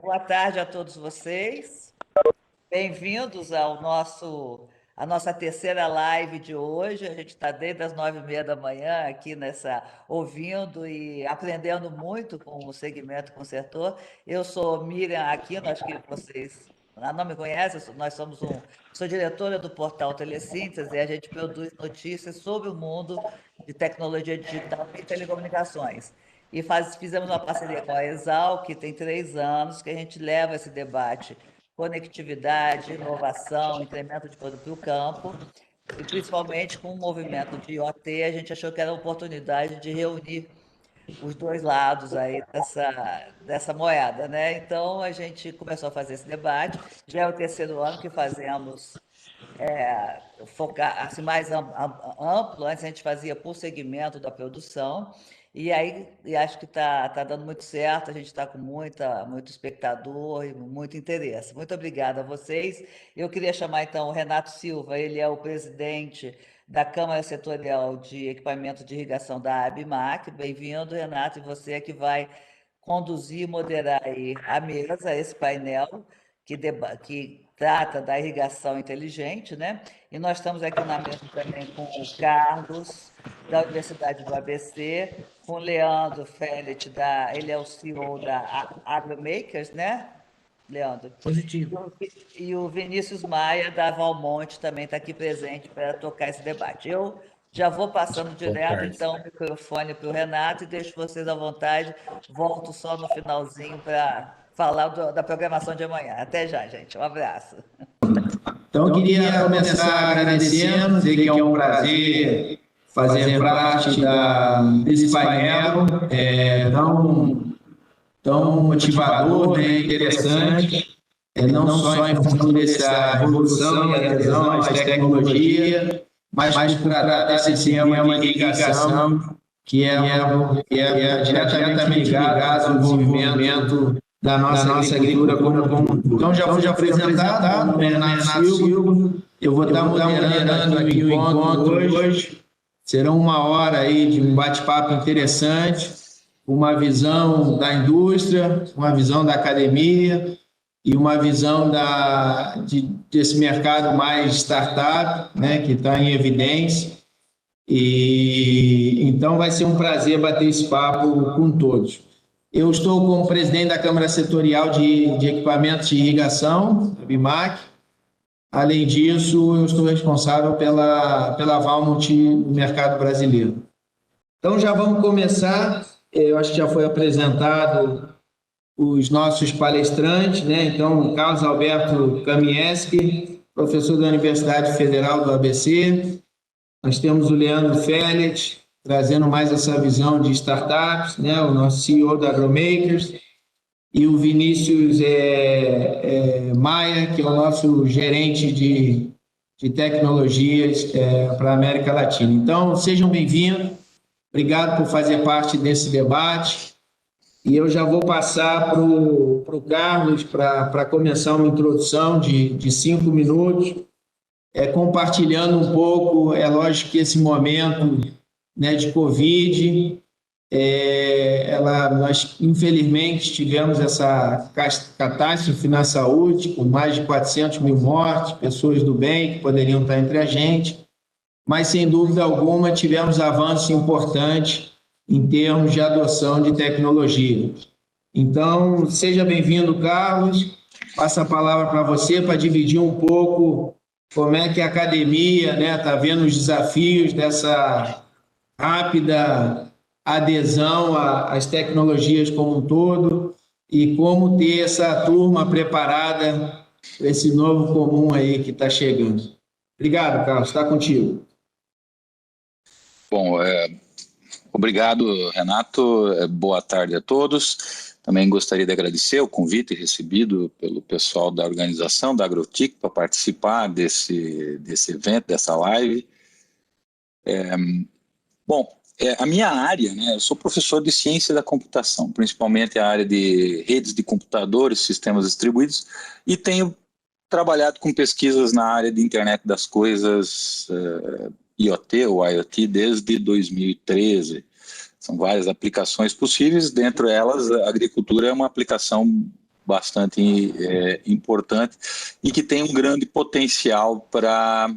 Boa tarde a todos vocês. Bem-vindos à nossa terceira live de hoje. A gente está desde as 9h30 da manhã aqui ouvindo e aprendendo muito com o segmento com o setor. Eu sou Miriam Aquino, acho que vocês não me conhecem, sou diretora do portal Telesíntese e a gente produz notícias sobre o mundo de tecnologia digital e telecomunicações. Fizemos uma parceria com a Exal, que tem 3 anos, que a gente leva esse debate, conectividade, inovação, incremento de produto para o campo, e principalmente com o movimento de IoT, a gente achou que era a oportunidade de reunir os dois lados aí dessa moeda, né? Então, a gente começou a fazer esse debate, já é o terceiro ano que fazemos focar assim, mais amplo. Antes a gente fazia por segmento da produção, e acho que está dando muito certo, a gente está com muito espectador e muito interesse. Muito obrigada a vocês. Eu queria chamar então o Renato Silva, ele é o presidente da Câmara Setorial de Equipamento de Irrigação da ABMAC. Bem-vindo, Renato, e você é que vai conduzir e moderar aí a mesa, esse painel que trata da irrigação inteligente, né? E nós estamos aqui na mesa também com o Carlos, da Universidade do ABC, com o Leandro Félix, ele é o CEO da Agromakers, né, Leandro? Positivo. E o Vinícius Maia, da Valmonte, também está aqui presente para tocar esse debate. Eu já vou passando direto, então, o microfone para o Renato e deixo vocês à vontade. Volto só no finalzinho para falar da programação de amanhã. Até já, gente. Um abraço. Então, eu queria começar agradecendo, dizer que é um prazer fazer parte desse painel tão motivador, né, interessante, não só em função dessa revolução e adesão às tecnologias, mas por tratar desse tema de irrigação, que é diretamente ligado ao desenvolvimento da nossa agricultura como um todo. Então, já fui apresentado, Renato Silva, eu vou estar moderando aqui o encontro hoje. Serão 1 hora aí de um bate-papo interessante, uma visão da indústria, uma visão da academia e uma visão desse mercado mais startup, né, que está em evidência. E então vai ser um prazer bater esse papo com todos. Eu estou como presidente da Câmara Setorial de Equipamentos de Irrigação, a BIMAC. Além disso, eu estou responsável pela Valmont no mercado brasileiro. Então, já vamos começar. Eu acho que já foi apresentado os nossos palestrantes, né? Então, Carlos Alberto Kamieski, professor da Universidade Federal do ABC. Nós temos o Leandro Félix, trazendo mais essa visão de startups, né? O nosso CEO da Agromakers. E o Vinícius Maia, que é o nosso gerente de tecnologias para a América Latina. Então, sejam bem-vindos. Obrigado por fazer parte desse debate. E eu já vou passar para o Carlos para começar uma introdução de 5 minutos, compartilhando um pouco. É lógico que esse momento, né, de Covid, nós infelizmente tivemos essa catástrofe na saúde, com mais de 400 mil mortes, pessoas do bem que poderiam estar entre a gente, mas sem dúvida alguma tivemos avanços importantes em termos de adoção de tecnologia. Então, seja bem-vindo, Carlos. Passo a palavra para você para dividir um pouco como é que a academia, né, está vendo os desafios dessa rápida adesão às tecnologias como um todo e como ter essa turma preparada para esse novo comum aí que está chegando. Obrigado, Carlos. Está contigo. Bom, obrigado, Renato. Boa tarde a todos. Também gostaria de agradecer o convite recebido pelo pessoal da organização da Agrotic para participar desse evento, dessa live. A minha área, né, eu sou professor de ciência da computação, principalmente a área de redes de computadores, sistemas distribuídos, e tenho trabalhado com pesquisas na área de internet das coisas, IoT ou IoT, desde 2013. São várias aplicações possíveis, dentre elas a agricultura é uma aplicação bastante importante e que tem um grande potencial para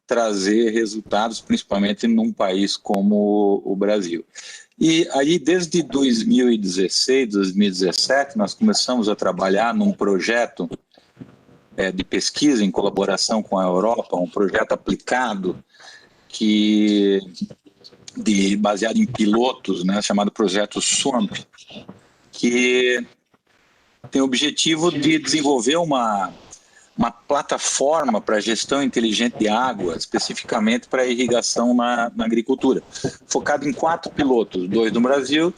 trazer resultados, principalmente num país como o Brasil. E aí, desde 2016, 2017, nós começamos a trabalhar num projeto de pesquisa em colaboração com a Europa, um projeto aplicado baseado em pilotos, né, chamado Projeto SWAMP, que tem o objetivo de desenvolver uma plataforma para gestão inteligente de água, especificamente para irrigação na agricultura, focado em 4 pilotos, 2 no Brasil,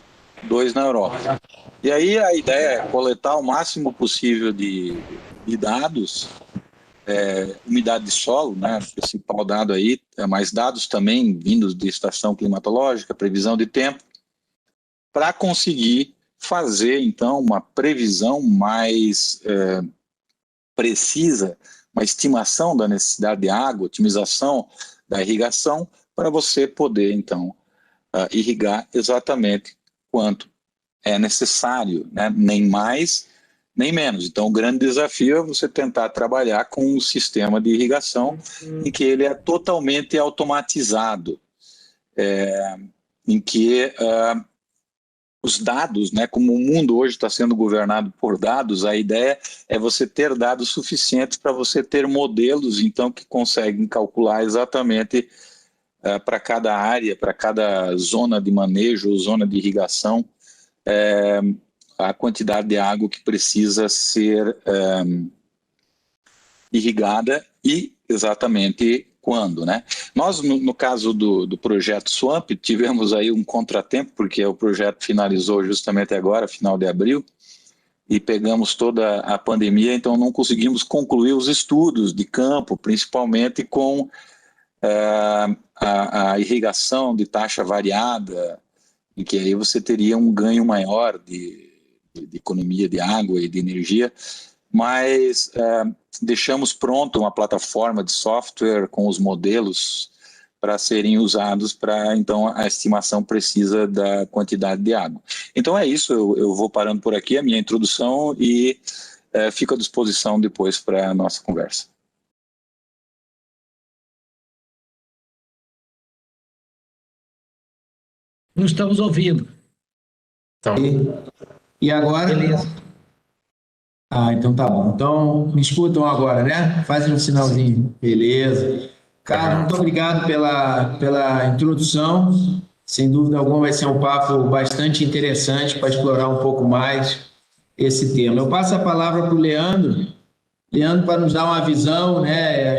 2 na Europa. E aí a ideia é coletar o máximo possível de dados, umidade de solo, né, o principal dado aí, mas dados também vindos de estação climatológica, previsão de tempo, para conseguir fazer, então, uma previsão mais precisa, uma estimação da necessidade de água, otimização da irrigação, para você poder, então, irrigar exatamente quanto é necessário, né? Nem mais, nem menos. Então, o grande desafio é você tentar trabalhar com um sistema de irrigação em que ele é totalmente automatizado, em que os dados, né, como o mundo hoje está sendo governado por dados, a ideia é você ter dados suficientes para você ter modelos, então, que conseguem calcular exatamente para cada área, para cada zona de manejo, zona de irrigação, a quantidade de água que precisa ser irrigada e exatamente quando, né? Nós, no caso do projeto SWAMP, tivemos aí um contratempo, porque o projeto finalizou justamente agora, final de abril, e pegamos toda a pandemia, então não conseguimos concluir os estudos de campo, principalmente com a irrigação de taxa variada, em que aí você teria um ganho maior de economia de água e de energia, mas deixamos pronto uma plataforma de software com os modelos para serem usados para, então, a estimação precisa da quantidade de água. Então é isso, eu vou parando por aqui a minha introdução e fico à disposição depois para a nossa conversa. Não estamos ouvindo. Então, e agora? Beleza. Então tá bom. Então, me escutam agora, né? Fazem um sinalzinho. Beleza. Carlos, muito obrigado pela introdução. Sem dúvida alguma vai ser um papo bastante interessante para explorar um pouco mais esse tema. Eu passo a palavra para o Leandro. Leandro, para nos dar uma visão, né?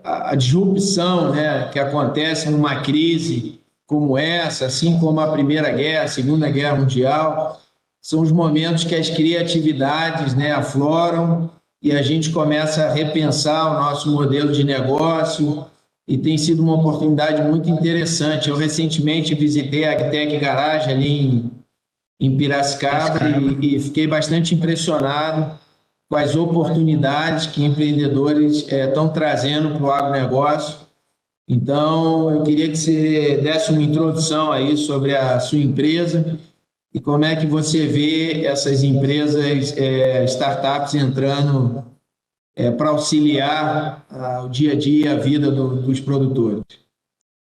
A disrupção, né, que acontece numa crise como essa, assim como a Primeira Guerra, a Segunda Guerra Mundial, são os momentos que as criatividades, né, afloram e a gente começa a repensar o nosso modelo de negócio e tem sido uma oportunidade muito interessante. Eu recentemente visitei a Agtech Garage ali em Piracicaba e fiquei bastante impressionado com as oportunidades que empreendedores estão trazendo para o agronegócio. Então, eu queria que você desse uma introdução aí sobre a sua empresa e como é que você vê essas empresas, startups entrando para auxiliar o dia a dia, a vida dos produtores.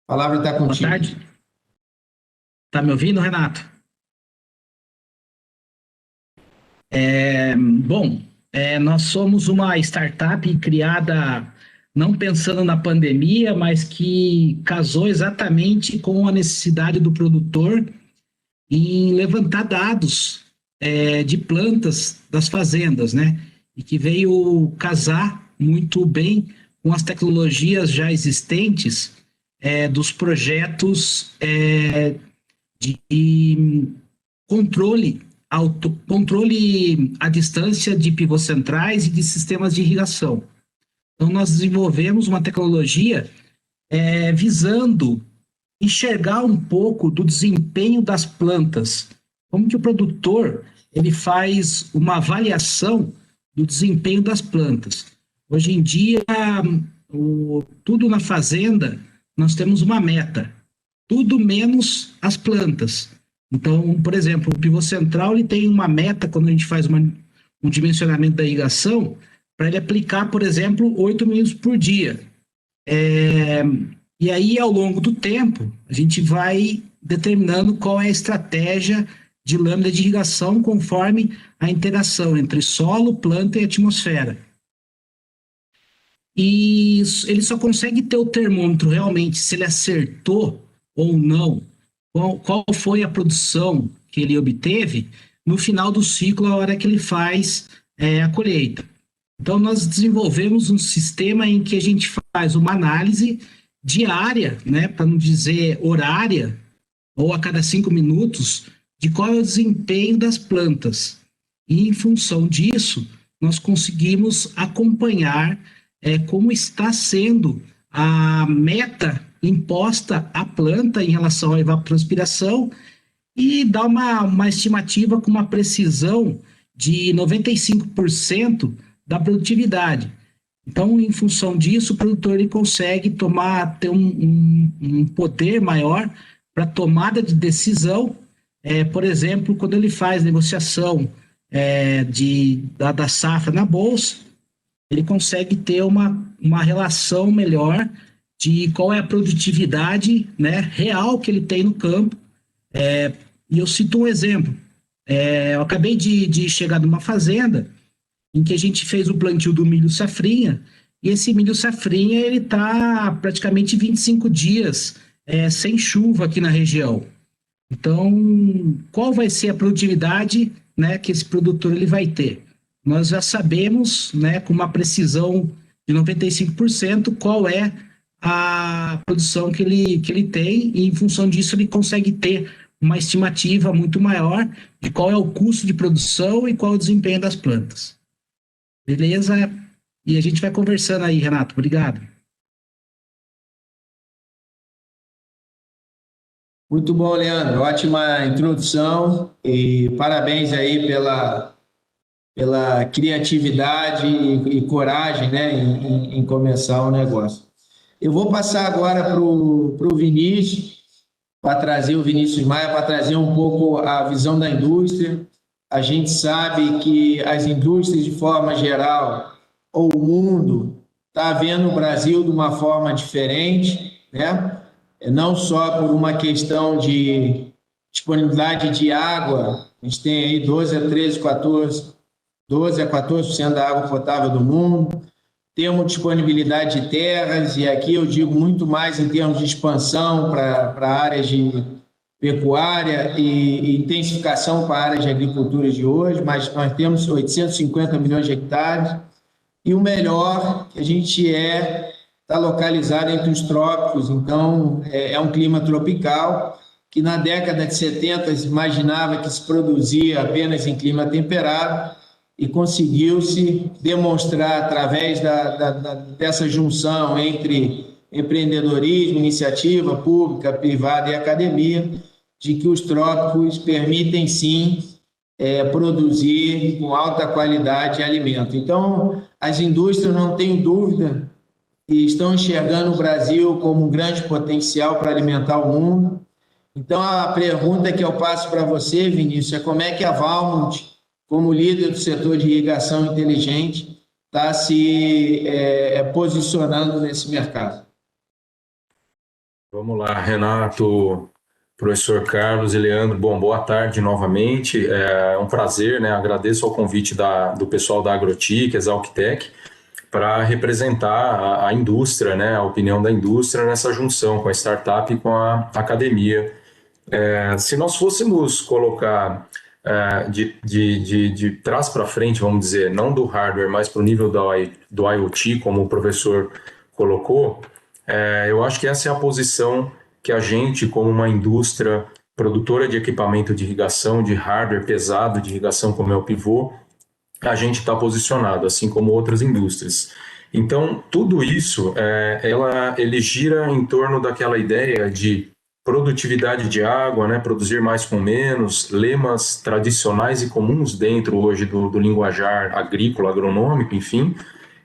A palavra está contigo. Boa tarde. Está me ouvindo, Renato? Nós somos uma startup criada não pensando na pandemia, mas que casou exatamente com a necessidade do produtor em levantar dados de plantas das fazendas, né? E que veio casar muito bem com as tecnologias já existentes dos projetos de controle à distância de pivôs centrais e de sistemas de irrigação. Então, nós desenvolvemos uma tecnologia visando enxergar um pouco do desempenho das plantas. Como que o produtor ele faz uma avaliação do desempenho das plantas. Hoje em dia, tudo na fazenda, nós temos uma meta. Tudo menos as plantas. Então, por exemplo, o pivô central ele tem uma meta quando a gente faz um dimensionamento da irrigação, para ele aplicar, por exemplo, 8 minutos por dia. E aí, ao longo do tempo, a gente vai determinando qual é a estratégia de lâmina de irrigação conforme a interação entre solo, planta e atmosfera. E ele só consegue ter o termômetro realmente se ele acertou ou não, qual foi a produção que ele obteve no final do ciclo, a hora que ele faz a colheita. Então, nós desenvolvemos um sistema em que a gente faz uma análise diária, né, para não dizer horária, ou a cada 5 minutos, de qual é o desempenho das plantas. E, em função disso, nós conseguimos acompanhar como está sendo a meta imposta à planta em relação à evapotranspiração e dar uma estimativa com uma precisão de 95% da produtividade. Então, em função disso, o produtor ele consegue ter um poder maior para tomada de decisão. Por exemplo, quando ele faz negociação da safra na bolsa, ele consegue ter uma relação melhor de qual é a produtividade, né, real que ele tem no campo. E eu cito um exemplo. Eu acabei de chegar numa fazenda em que a gente fez o plantio do milho safrinha, e esse milho safrinha ele está praticamente 25 dias sem chuva aqui na região. Então, qual vai ser a produtividade, né, que esse produtor ele vai ter? Nós já sabemos, né, com uma precisão de 95%, qual é a produção que ele tem, e em função disso ele consegue ter uma estimativa muito maior de qual é o custo de produção e qual é o desempenho das plantas. Beleza? E a gente vai conversando aí, Renato. Obrigado. Muito bom, Leandro. Ótima introdução e parabéns aí pela criatividade e coragem, né, em começar o negócio. Eu vou passar agora para o Vinícius, para trazer o Vinícius Maia, para trazer um pouco a visão da indústria. A gente sabe que as indústrias, de forma geral, ou o mundo, está vendo o Brasil de uma forma diferente, né? Não só por uma questão de disponibilidade de água, a gente tem aí 12 a 14% da água potável do mundo, temos disponibilidade de terras, e aqui eu digo muito mais em termos de expansão para áreas de pecuária e intensificação para áreas de agricultura de hoje, mas nós temos 850 milhões de hectares, e o melhor, que a gente está localizado entre os trópicos, então é um clima tropical, que na década de 70 se imaginava que se produzia apenas em clima temperado, e conseguiu-se demonstrar, através dessa junção entre empreendedorismo, iniciativa pública, privada e academia, de que os trópicos permitem, sim, produzir com alta qualidade alimento. Então, as indústrias, não tenho dúvida, e estão enxergando o Brasil como um grande potencial para alimentar o mundo. Então, a pergunta que eu passo para você, Vinícius, é como é que a Valmont, como líder do setor de irrigação inteligente, está se posicionando nesse mercado? Vamos lá, Renato, professor Carlos e Leandro, bom, boa tarde novamente, é um prazer, né, agradeço ao convite do pessoal da Agrotic, Exalctec, para representar a indústria, né, a opinião da indústria nessa junção com a startup e com a academia. Se nós fôssemos colocar de trás para frente, vamos dizer, não do hardware, mas para o nível do IoT, como o professor colocou, eu acho que essa é a posição que a gente, como uma indústria produtora de equipamento de irrigação, de hardware pesado de irrigação, como é o pivô, a gente está posicionado, assim como outras indústrias. Então, tudo isso, ele gira em torno daquela ideia de produtividade de água, né, produzir mais com menos, lemas tradicionais e comuns dentro hoje do linguajar agrícola, agronômico, enfim,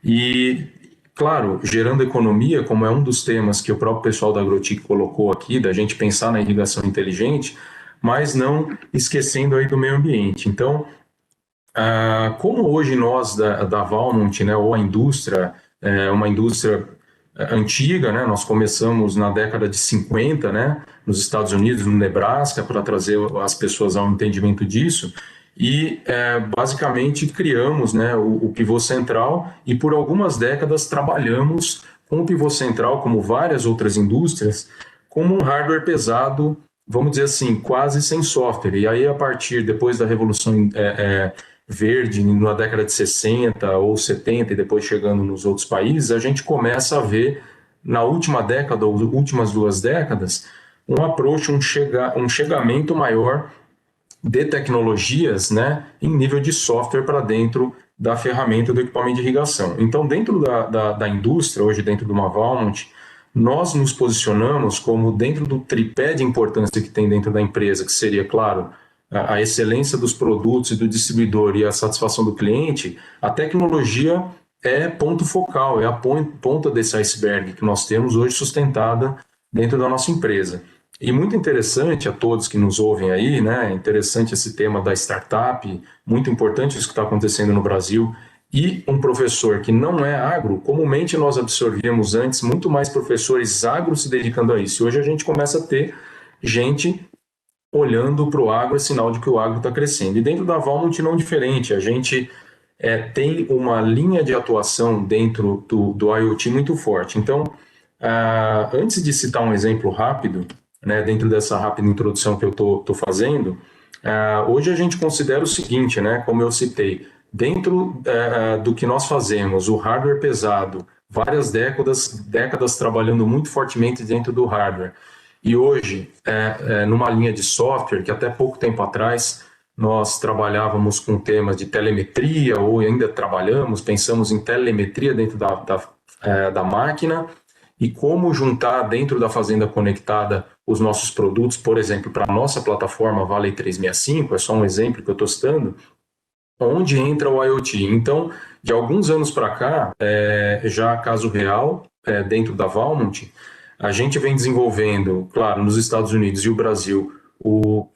e, claro, gerando economia, como é um dos temas que o próprio pessoal da Agrotic colocou aqui, da gente pensar na irrigação inteligente, mas não esquecendo aí do meio ambiente. Então, como hoje nós da Valmont, né, ou a indústria, uma indústria antiga, né, nós começamos na década de 50, né, nos Estados Unidos, no Nebraska, para trazer as pessoas ao entendimento disso, e basicamente criamos, né, o pivô central, e por algumas décadas trabalhamos com o pivô central, como várias outras indústrias, como um hardware pesado, vamos dizer assim, quase sem software. E aí, a partir, depois da Revolução Verde, na década de 60 ou 70, e depois chegando nos outros países, a gente começa a ver, na última década, ou últimas 2 décadas, um approach, um chegamento maior de tecnologias, né, em nível de software para dentro da ferramenta do equipamento de irrigação. Então, dentro da indústria, hoje dentro de uma Valmont, nós nos posicionamos como dentro do tripé de importância que tem dentro da empresa, que seria, claro, a excelência dos produtos e do distribuidor e a satisfação do cliente. A tecnologia é ponto focal, é a ponta desse iceberg que nós temos hoje sustentada dentro da nossa empresa. E muito interessante a todos que nos ouvem aí, né? Interessante esse tema da startup, muito importante isso que está acontecendo no Brasil. E um professor que não é agro, comumente nós absorvíamos antes muito mais professores agro se dedicando a isso. E hoje a gente começa a ter gente olhando para o agro, é sinal de que o agro está crescendo. E dentro da Valmont não diferente, a gente tem uma linha de atuação dentro do IoT muito forte. Então, antes de citar um exemplo rápido, né, dentro dessa rápida introdução que eu estou fazendo, hoje a gente considera o seguinte, né, como eu citei, dentro do que nós fazemos, o hardware pesado, várias décadas trabalhando muito fortemente dentro do hardware, e hoje, numa linha de software, que até pouco tempo atrás nós trabalhávamos com temas de telemetria, ou ainda trabalhamos, pensamos em telemetria dentro da máquina, e como juntar dentro da fazenda conectada os nossos produtos, por exemplo, para a nossa plataforma Valley 365, é só um exemplo que eu estou citando, onde entra o IoT. Então, de alguns anos para cá, já caso real, dentro da Valmont, a gente vem desenvolvendo, claro, nos Estados Unidos e o Brasil,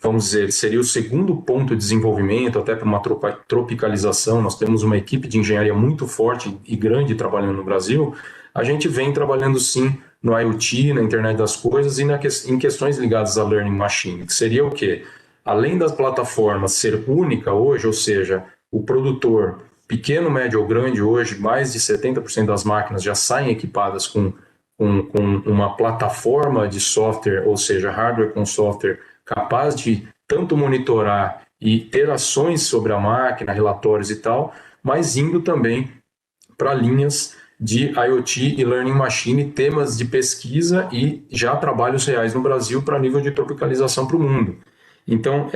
vamos dizer, seria o segundo ponto de desenvolvimento, até para uma tropicalização. Nós temos uma equipe de engenharia muito forte e grande trabalhando no Brasil. A gente vem trabalhando sim no IoT, na internet das coisas e em questões ligadas a Learning Machine, que seria o quê? Além das plataformas ser única hoje, ou seja, o produtor, pequeno, médio ou grande, hoje mais de 70% das máquinas já saem equipadas com uma plataforma de software, ou seja, hardware com software, capaz de tanto monitorar e ter ações sobre a máquina, relatórios e tal, mas indo também para linhas de IoT e Learning Machine, temas de pesquisa e já trabalhos reais no Brasil para nível de tropicalização para o mundo. Então,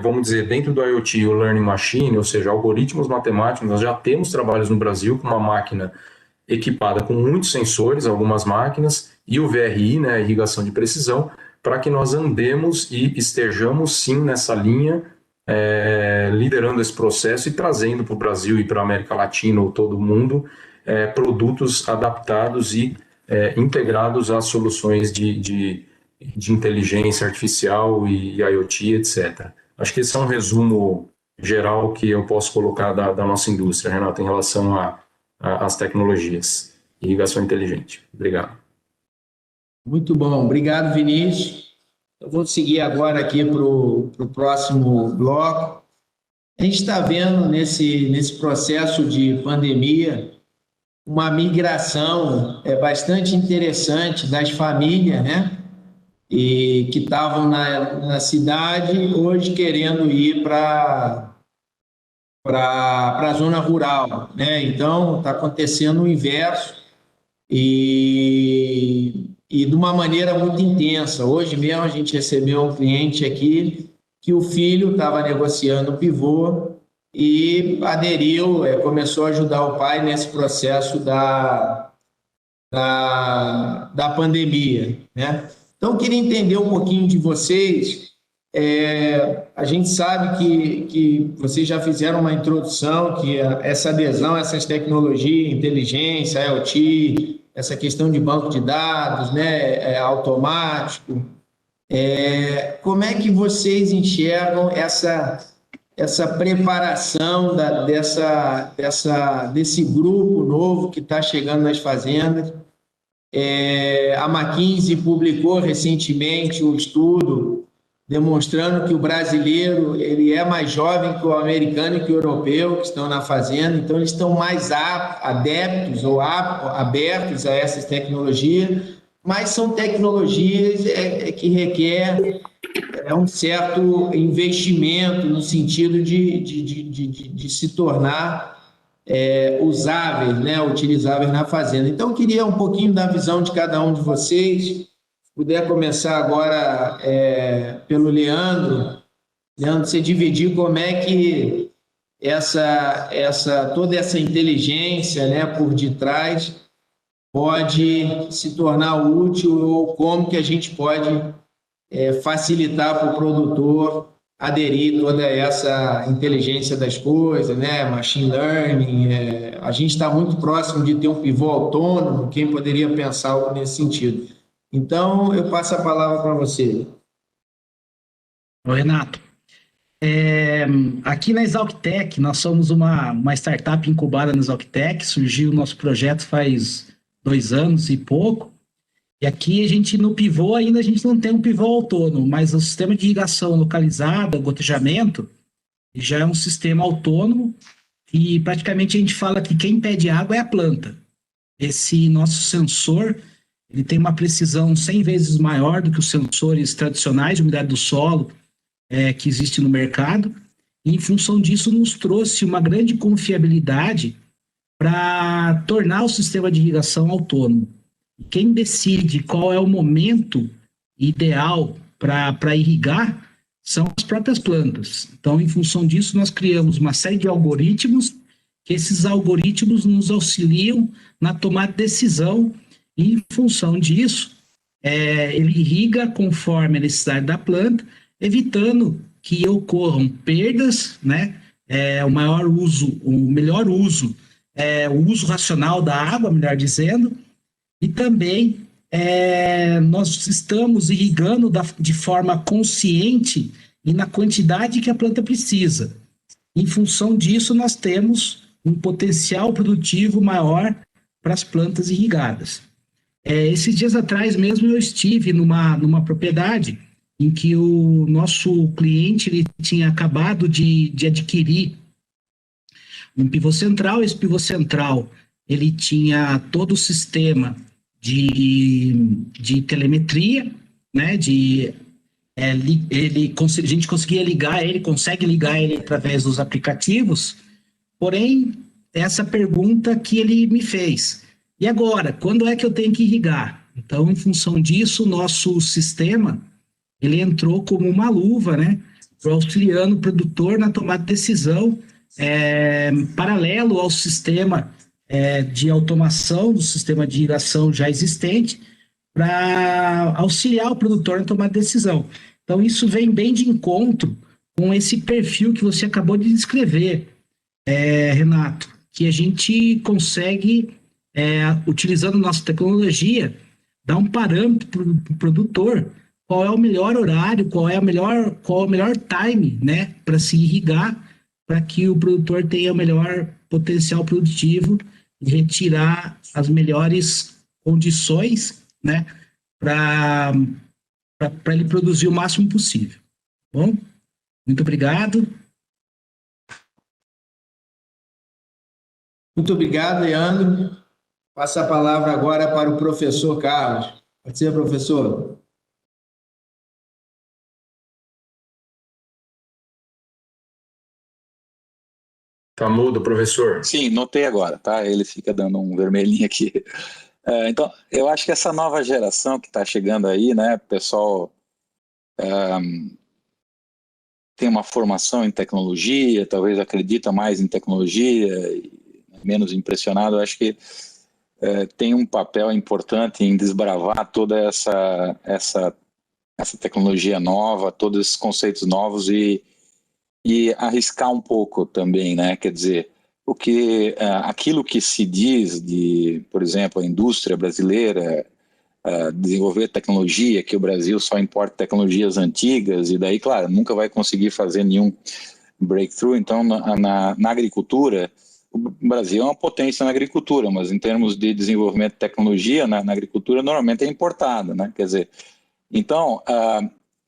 vamos dizer, dentro do IoT e o Learning Machine, ou seja, algoritmos matemáticos, nós já temos trabalhos no Brasil com uma máquina equipada com muitos sensores, algumas máquinas, e o VRI, né, irrigação de precisão, para que nós andemos e estejamos sim nessa linha, liderando esse processo e trazendo para o Brasil e para a América Latina ou todo mundo produtos adaptados e integrados às soluções de inteligência artificial e IoT, etc. Acho que esse é um resumo geral que eu posso colocar da nossa indústria, Renato, em relação às tecnologias. Irrigação inteligente. Obrigado. Muito bom. Obrigado, Vinícius. Eu vou seguir agora aqui para o próximo bloco. A gente está vendo nesse processo de pandemia uma migração bastante interessante das famílias, né? E que estavam na cidade, hoje querendo ir para a zona rural, né? Então, está acontecendo o inverso e de uma maneira muito intensa. Hoje mesmo a gente recebeu um cliente aqui que o filho estava negociando o pivô e aderiu, começou a ajudar o pai nesse processo da pandemia, né? Então, eu queria entender um pouquinho de vocês. A gente sabe que vocês já fizeram uma introdução, que essa adesão a essas tecnologias, inteligência, IoT, essa questão de banco de dados, né, automático, Como é que vocês enxergam essa preparação desse grupo novo que está chegando nas fazendas? A McKinsey publicou recentemente um estudo demonstrando que o brasileiro ele é mais jovem que o americano e que o europeu que estão na fazenda, então eles estão mais adeptos ou abertos a essas tecnologias, mas são tecnologias que requer um certo investimento no sentido de se tornar usáveis, né, utilizáveis na fazenda. Então, eu queria um pouquinho da visão de cada um de vocês. Se puder começar agora pelo Leandro. Leandro, você dividir como é que toda essa inteligência, né, por detrás pode se tornar útil ou como que a gente pode facilitar para o produtor aderir toda essa inteligência das coisas, né? Machine learning. A gente está muito próximo de ter um pivô autônomo, quem poderia pensar algo nesse sentido? Então, eu passo a palavra para você. Oi, Renato. Aqui na ExalcTech, nós somos uma startup incubada na ExalcTech, surgiu o nosso projeto faz 2 anos e pouco, e aqui a gente no pivô ainda a gente não tem um pivô autônomo, mas o sistema de irrigação localizada, gotejamento, já é um sistema autônomo e praticamente a gente fala que quem pede água é a planta. Esse nosso sensor, ele tem uma precisão 100 vezes maior do que os sensores tradicionais de umidade do solo que existe no mercado, e em função disso nos trouxe uma grande confiabilidade para tornar o sistema de irrigação autônomo. Quem decide qual é o momento ideal para irrigar são as próprias plantas. Então, em função disso, nós criamos uma série de algoritmos, que esses algoritmos nos auxiliam na tomada de decisão, e em função disso, ele irriga conforme a necessidade da planta, evitando que ocorram perdas, né? O melhor uso, o uso racional da água, melhor dizendo, e também nós estamos irrigando de forma consciente e na quantidade que a planta precisa. Em função disso, nós temos um potencial produtivo maior para as plantas irrigadas. Esses dias atrás mesmo eu estive numa propriedade em que o nosso cliente ele tinha acabado de adquirir um pivô central. Esse pivô central ele tinha todo o sistema de telemetria, né? A gente conseguia ligar ele, consegue ligar ele através dos aplicativos. Porém, essa pergunta que ele me fez: e agora, quando é que eu tenho que irrigar? Então, em função disso, o nosso sistema ele entrou como uma luva, né, auxiliando o produtor na tomada de decisão, paralelo ao sistema de automação do sistema de irrigação já existente, para auxiliar o produtor na tomada de decisão. Então, isso vem bem de encontro com esse perfil que você acabou de descrever, Renato, que a gente consegue, utilizando nossa tecnologia, dar um parâmetro para o produtor, qual é o melhor horário, qual é o melhor time, né, para se irrigar, para que o produtor tenha o melhor potencial produtivo e retirar as melhores condições, né, para ele produzir o máximo possível. Bom, muito obrigado. Muito obrigado, Leandro. Passo a palavra agora para o professor Carlos. Pode ser, professor? Tá mudo, professor? Sim, notei agora, tá? Ele fica dando um vermelhinho aqui. Então, eu acho que essa nova geração que está chegando aí, né, pessoal, tem uma formação em tecnologia, talvez acredita mais em tecnologia, menos impressionado. Eu acho que tem um papel importante em desbravar toda essa tecnologia nova, todos esses conceitos novos e arriscar um pouco também, né? Quer dizer, aquilo que se diz de, por exemplo, a indústria brasileira, desenvolver tecnologia, que o Brasil só importa tecnologias antigas, e daí, claro, nunca vai conseguir fazer nenhum breakthrough. Então, na agricultura, o Brasil é uma potência na agricultura, mas em termos de desenvolvimento de tecnologia, na agricultura, normalmente é importada, né? Quer dizer, então,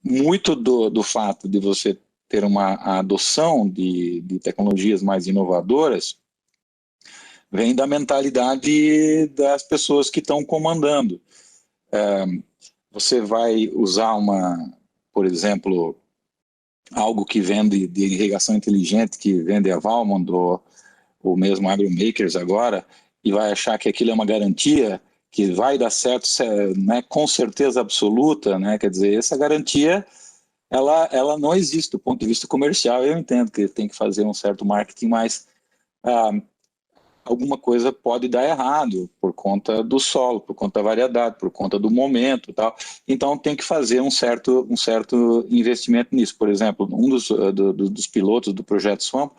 muito do fato de você ter uma adoção de tecnologias mais inovadoras vem da mentalidade das pessoas que estão comandando. Você vai usar por exemplo, algo que vende de irrigação inteligente, que vende a Valmont ou mesmo AgroMakers agora, e vai achar que aquilo é uma garantia que vai dar certo, né, com certeza absoluta, né? Quer dizer, essa garantia ela não existe do ponto de vista comercial. Eu entendo que tem que fazer um certo marketing, mas alguma coisa pode dar errado por conta do solo, por conta da variedade, por conta do momento, tal. Então tem que fazer um certo investimento nisso. Por exemplo, um dos pilotos do projeto Swamp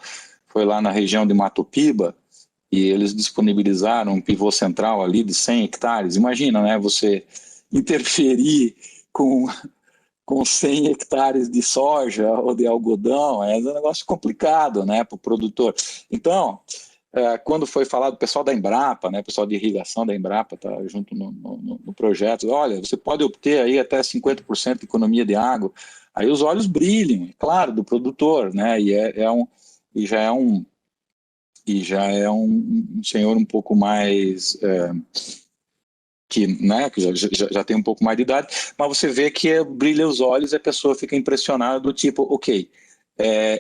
foi lá na região de Mato Piba, e eles disponibilizaram um pivô central ali de 100 hectares. Imagina, né, você interferir com 100 hectares de soja ou de algodão, é um negócio complicado, né, para o produtor. Então, quando foi falado, o pessoal da Embrapa, né, o pessoal de irrigação da Embrapa está junto no projeto, olha, você pode obter aí até 50% de economia de água. Aí os olhos brilham, é claro, do produtor, né, e já é um senhor um pouco mais que já tem um pouco mais de idade, mas você vê que brilha os olhos e a pessoa fica impressionada do tipo, ok,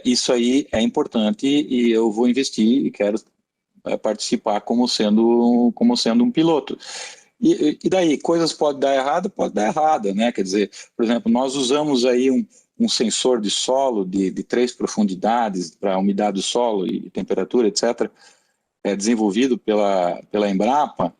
isso aí é importante e eu vou investir e quero participar como sendo um piloto. E daí, coisas podem dar errado, pode dar errada, né? Quer dizer, por exemplo, nós usamos aí um sensor de solo de 3 profundidades para umidade do solo e temperatura, etc., desenvolvido pela Embrapa,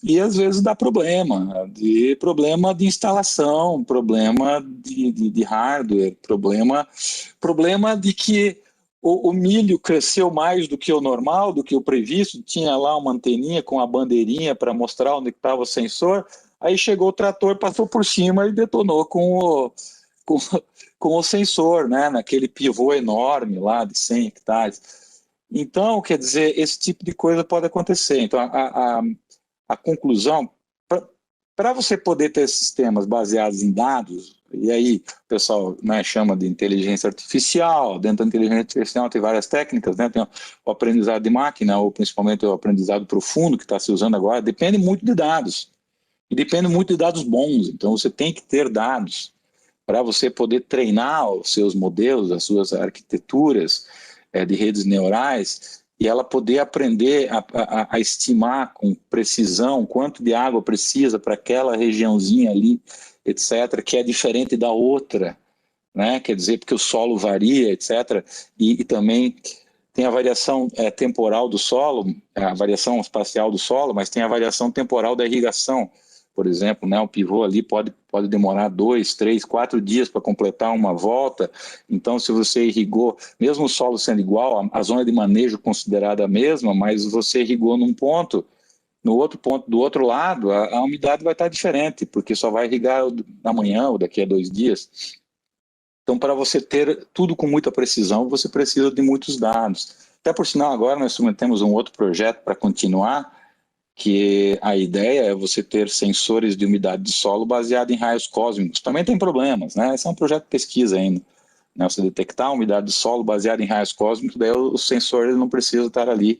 e às vezes dá problema de instalação, problema de hardware, problema de que o milho cresceu mais do que o normal, do que o previsto, tinha lá uma anteninha com a bandeirinha para mostrar onde estava o sensor, aí chegou o trator, passou por cima e detonou com o sensor, né, naquele pivô enorme lá de 100 hectares. Então, quer dizer, esse tipo de coisa pode acontecer. Então, a conclusão, para você poder ter sistemas baseados em dados, e aí o pessoal, né, chama de inteligência artificial, dentro da inteligência artificial tem várias técnicas, né, tem o aprendizado de máquina, ou principalmente o aprendizado profundo que está se usando agora, depende muito de dados, e depende muito de dados bons. Então você tem que ter dados para você poder treinar os seus modelos, as suas arquiteturas de redes neurais, e ela poder aprender a estimar com precisão quanto de água precisa para aquela regiãozinha ali, etc., que é diferente da outra, né? Quer dizer, porque o solo varia, etc., e também tem a variação temporal do solo, a variação espacial do solo, mas tem a variação temporal da irrigação. Por exemplo, né, o pivô ali pode demorar 2, 3, 4 dias para completar uma volta. Então, se você irrigou, mesmo o solo sendo igual, a zona de manejo considerada a mesma, mas você irrigou num ponto, no outro ponto, do outro lado, a umidade vai estar diferente, porque só vai irrigar amanhã ou daqui a 2 dias. Então, para você ter tudo com muita precisão, você precisa de muitos dados. Até por sinal, agora nós temos um outro projeto para continuar, que a ideia é você ter sensores de umidade de solo baseado em raios cósmicos. Também tem problemas, né? Esse é um projeto de pesquisa ainda, né? Você detectar a umidade de solo baseado em raios cósmicos, daí o sensor ele não precisa estar ali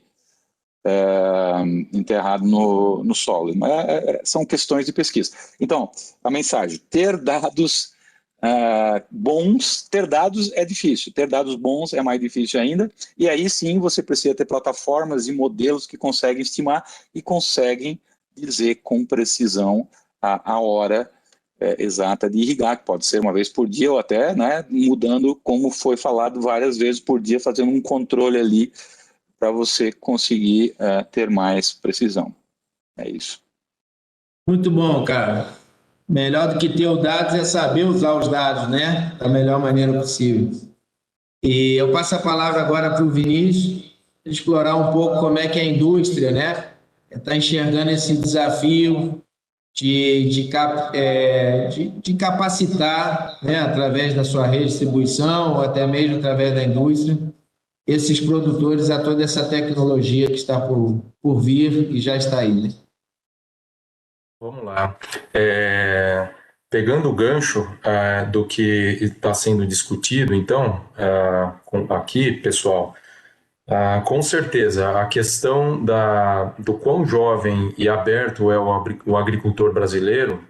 enterrado no solo. Mas são questões de pesquisa. Então, a mensagem, ter dados bons, ter dados é difícil, ter dados bons é mais difícil ainda, e aí sim você precisa ter plataformas e modelos que conseguem estimar e conseguem dizer com precisão a hora exata de irrigar, que pode ser uma vez por dia ou até, né, mudando, como foi falado, várias vezes por dia, fazendo um controle ali para você conseguir ter mais precisão. É isso. Muito bom, cara. Melhor do que ter os dados é saber usar os dados, né? Da melhor maneira possível. E eu passo a palavra agora para o Vinícius, explorar um pouco como é que a indústria, né? Está enxergando esse desafio de capacitar, né, através da sua rede de distribuição ou até mesmo através da indústria, esses produtores a toda essa tecnologia que está por vir e já está aí, né? Vamos lá. Pegando o gancho do que está sendo discutido, então, aqui, pessoal, com certeza, a questão do quão jovem e aberto é o agricultor brasileiro,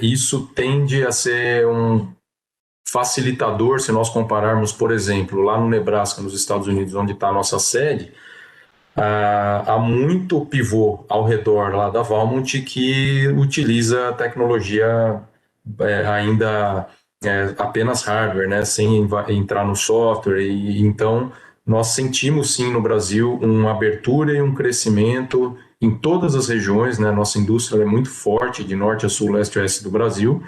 isso tende a ser um facilitador se nós compararmos, por exemplo, lá no Nebraska, nos Estados Unidos, onde está a nossa sede, há muito pivô ao redor lá da Valmont que utiliza tecnologia ainda apenas hardware, né, sem entrar no software, e então nós sentimos sim no Brasil uma abertura e um crescimento em todas as regiões, né? Nossa indústria é muito forte de norte a sul, leste a oeste do Brasil,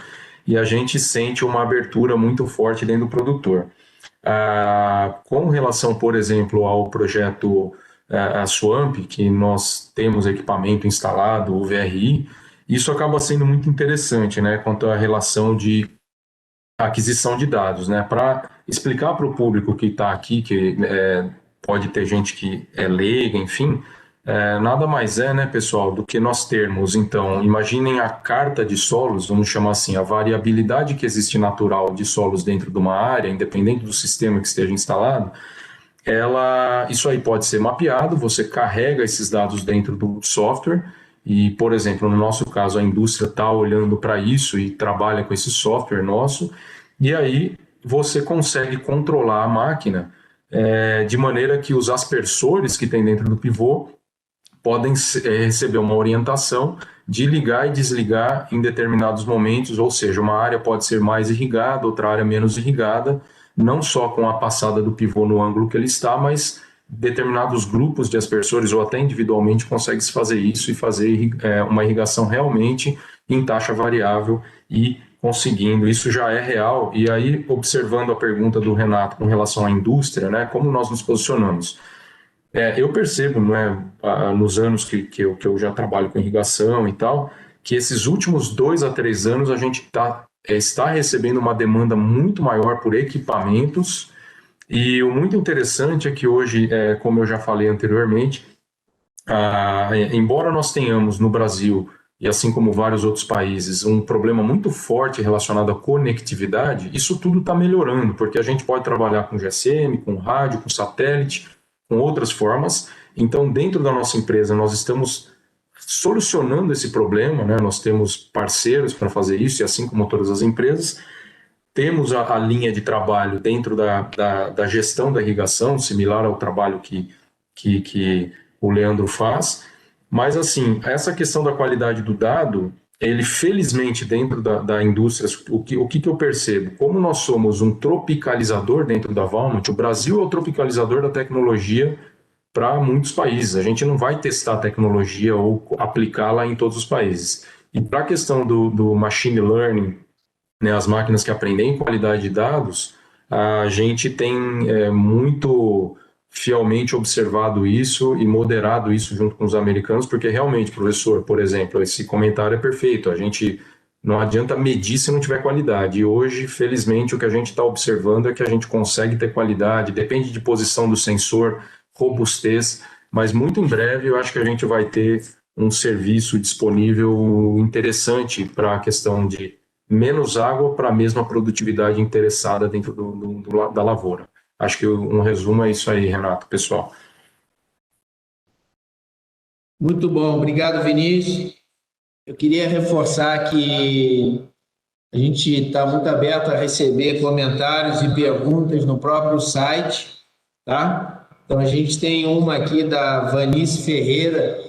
e a gente sente uma abertura muito forte dentro do produtor. Com relação, por exemplo, ao projeto a Swamp, que nós temos equipamento instalado, o VRI, isso acaba sendo muito interessante, né, quanto à relação de aquisição de dados, né, para explicar para o público que está aqui, que pode ter gente que é leiga, enfim, nada mais né, pessoal, do que nós termos, então, imaginem a carta de solos, vamos chamar assim, a variabilidade que existe natural de solos dentro de uma área, independente do sistema que esteja instalado, isso aí pode ser mapeado, você carrega esses dados dentro do software e, por exemplo, no nosso caso, a indústria está olhando para isso e trabalha com esse software nosso, e aí você consegue controlar a máquina de maneira que os aspersores que tem dentro do pivô podem receber uma orientação de ligar e desligar em determinados momentos, ou seja, uma área pode ser mais irrigada, outra área menos irrigada, não só com a passada do pivô no ângulo que ele está, mas determinados grupos de aspersores ou até individualmente consegue se fazer isso e fazer uma irrigação realmente em taxa variável e conseguindo, isso já é real. E aí, observando a pergunta do Renato com relação à indústria, né, como nós nos posicionamos? Eu percebo, né, nos anos que eu já trabalho com irrigação e tal, que esses últimos 2 a 3 anos a gente está recebendo uma demanda muito maior por equipamentos, e o muito interessante é que hoje, como eu já falei anteriormente, embora nós tenhamos no Brasil, e assim como vários outros países, um problema muito forte relacionado à conectividade, isso tudo está melhorando, porque a gente pode trabalhar com GSM, com rádio, com satélite, com outras formas. Então, dentro da nossa empresa, nós estamos solucionando esse problema, né? Nós temos parceiros para fazer isso, e assim como todas as empresas, temos a linha de trabalho dentro da gestão da irrigação, similar ao trabalho que o Leandro faz, mas assim, essa questão da qualidade do dado, ele felizmente dentro da indústria, o que eu percebo? Como nós somos um tropicalizador dentro da Valmont, o Brasil é o tropicalizador da tecnologia para muitos países. A gente não vai testar a tecnologia ou aplicá-la em todos os países. E para a questão do machine learning, né, as máquinas que aprendem qualidade de dados, a gente tem muito fielmente observado isso e moderado isso junto com os americanos, porque realmente, professor, por exemplo, esse comentário é perfeito, a gente não adianta medir se não tiver qualidade, e hoje, felizmente, o que a gente está observando é que a gente consegue ter qualidade, depende de posição do sensor, robustez, mas muito em breve eu acho que a gente vai ter um serviço disponível interessante para a questão de menos água para a mesma produtividade interessada dentro da lavoura. Acho que um resumo é isso aí, Renato, pessoal. Muito bom, obrigado, Vinícius. Eu queria reforçar que a gente está muito aberto a receber comentários e perguntas no próprio site, tá? Então, a gente tem uma aqui da Vanice Ferreira,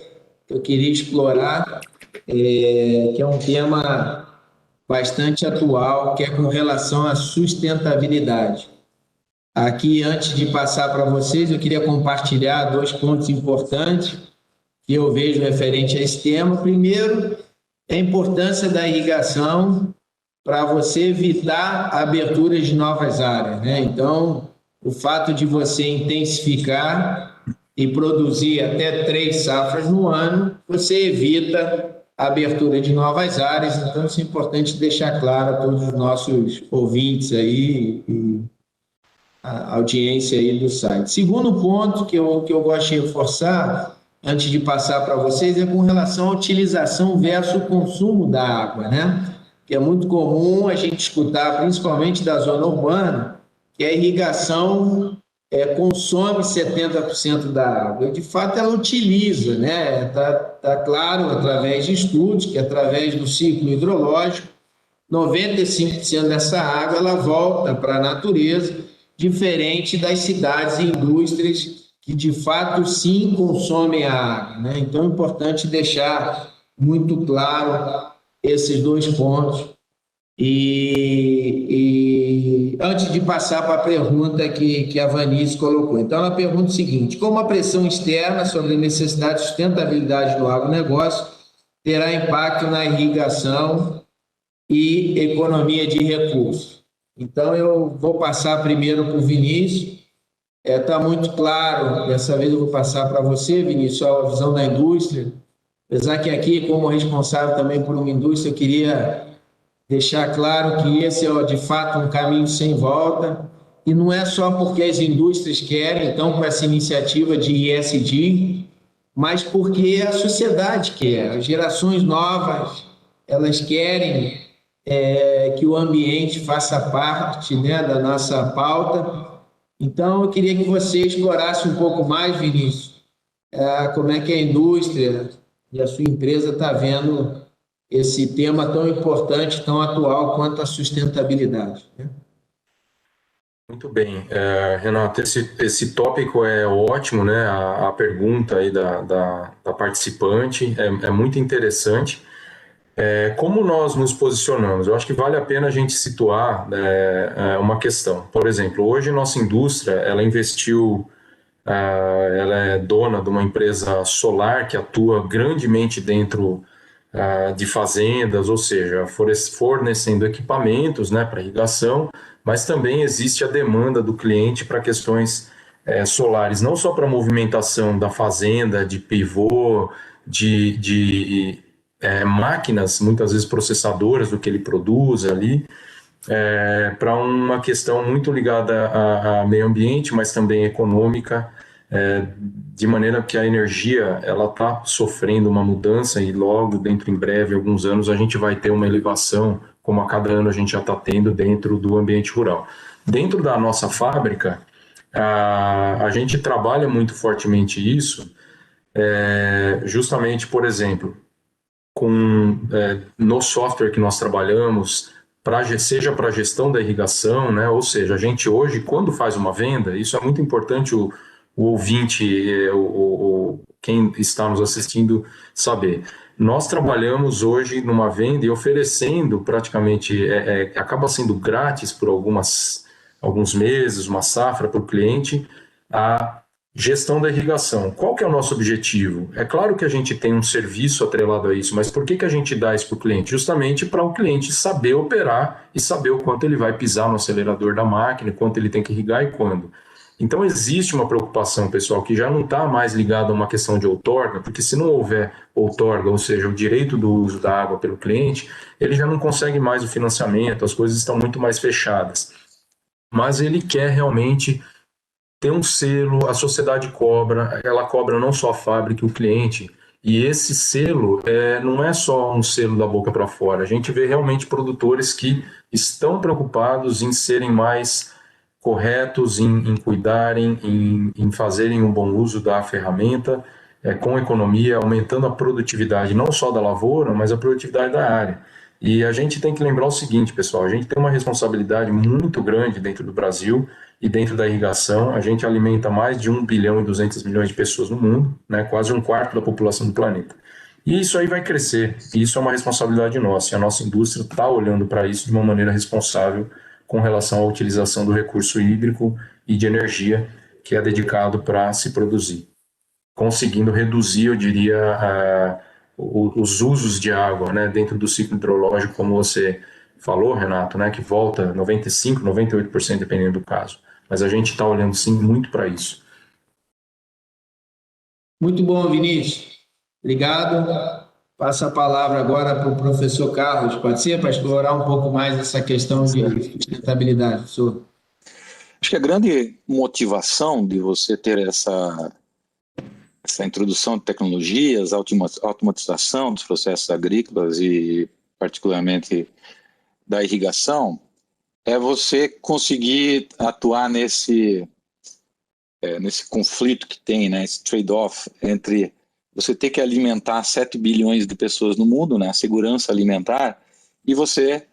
que eu queria explorar, que é um tema bastante atual, que é com relação à sustentabilidade. Aqui, antes de passar para vocês, eu queria compartilhar 2 pontos importantes que eu vejo referente a esse tema. Primeiro, é a importância da irrigação para você evitar a abertura de novas áreas, né? Então, o fato de você intensificar e produzir até 3 safras no ano, você evita a abertura de novas áreas. Então, isso é importante deixar claro a todos os nossos ouvintes aí e a audiência aí do site. Segundo ponto que eu gosto de reforçar, antes de passar para vocês, é com relação à utilização versus consumo da água, né? Que é muito comum a gente escutar, principalmente da zona urbana, que a irrigação consome 70% da água. E, de fato, ela utiliza, né? Tá claro, através de estudos, que através do ciclo hidrológico, 95% dessa água ela volta para a natureza, diferente das cidades e indústrias que, de fato, sim, consomem a água, né? Então, é importante deixar muito claro esses dois pontos. E antes de passar para a pergunta que a Vanice colocou. Então, ela pergunta o seguinte: como a pressão externa sobre a necessidade de sustentabilidade do agronegócio terá impacto na irrigação e economia de recursos? Então, eu vou passar primeiro para o Vinícius. Está muito claro, dessa vez eu vou passar para você, Vinícius, a visão da indústria. Apesar que aqui, como responsável também por uma indústria, eu queria deixar claro que esse é, de fato, um caminho sem volta, e não é só porque as indústrias querem, então, com essa iniciativa de ESG, mas porque a sociedade quer, as gerações novas, elas querem que o ambiente faça parte, né, da nossa pauta. Então, eu queria que você explorasse um pouco mais, Vinícius, como é que a indústria e a sua empresa está vendo esse tema tão importante, tão atual quanto a sustentabilidade, né? Muito bem, Renato, esse tópico é ótimo, né? A pergunta aí da participante é muito interessante. Como nós nos posicionamos? Eu acho que vale a pena a gente situar uma questão. Por exemplo, hoje nossa indústria, ela investiu, ela é dona de uma empresa solar que atua grandemente dentro de fazendas, ou seja, fornecendo equipamentos, né, para irrigação, mas também existe a demanda do cliente para questões solares, não só para movimentação da fazenda, de pivô, de máquinas, muitas vezes processadoras do que ele produz ali, para uma questão muito ligada a meio ambiente, mas também econômica, de maneira que a energia ela está sofrendo uma mudança e logo dentro em breve, alguns anos, a gente vai ter uma elevação, como a cada ano a gente já está tendo dentro do ambiente rural. Dentro da nossa fábrica, a gente trabalha muito fortemente isso, justamente, por exemplo, no software que nós trabalhamos, seja para a gestão da irrigação, né? Ou seja, a gente hoje, quando faz uma venda, isso é muito importante o ouvinte, quem está nos assistindo saber. Nós trabalhamos hoje numa venda e oferecendo praticamente, acaba sendo grátis por alguns meses, uma safra para o cliente, a gestão da irrigação. Qual que é o nosso objetivo? É claro que a gente tem um serviço atrelado a isso, mas por que a gente dá isso para o cliente? Justamente para o cliente saber operar e saber o quanto ele vai pisar no acelerador da máquina, quanto ele tem que irrigar e quando. Então existe uma preocupação, pessoal, que já não está mais ligada a uma questão de outorga, porque se não houver outorga, ou seja, o direito do uso da água pelo cliente, ele já não consegue mais o financiamento, as coisas estão muito mais fechadas. Mas ele quer realmente ter um selo, a sociedade cobra, ela cobra não só a fábrica e o cliente, e esse selo não é só um selo da boca para fora, a gente vê realmente produtores que estão preocupados em serem mais corretos, em cuidarem, em fazerem um bom uso da ferramenta, com economia, aumentando a produtividade não só da lavoura, mas a produtividade da área. E a gente tem que lembrar o seguinte, pessoal, a gente tem uma responsabilidade muito grande dentro do Brasil e dentro da irrigação. A gente alimenta mais de 1 bilhão e 200 milhões de pessoas no mundo, né, quase um quarto da população do planeta. E isso aí vai crescer, e isso é uma responsabilidade nossa, e a nossa indústria está olhando para isso de uma maneira responsável com relação à utilização do recurso hídrico e de energia que é dedicado para se produzir, conseguindo reduzir, eu diria, os usos de água, né, dentro do ciclo hidrológico, como você falou, Renato, né, que volta 95%, 98%, dependendo do caso. Mas a gente está olhando, sim, muito para isso. Muito bom, Vinícius. Obrigado. Passo a palavra agora para o professor Carlos, pode ser, para explorar um pouco mais essa questão de sustentabilidade, professor? Acho que a grande motivação de você ter essa introdução de tecnologias, automatização dos processos agrícolas e particularmente da irrigação, é você conseguir atuar nesse conflito que tem, né, esse trade-off entre você ter que alimentar 7 bilhões de pessoas no mundo, né, a segurança alimentar, e você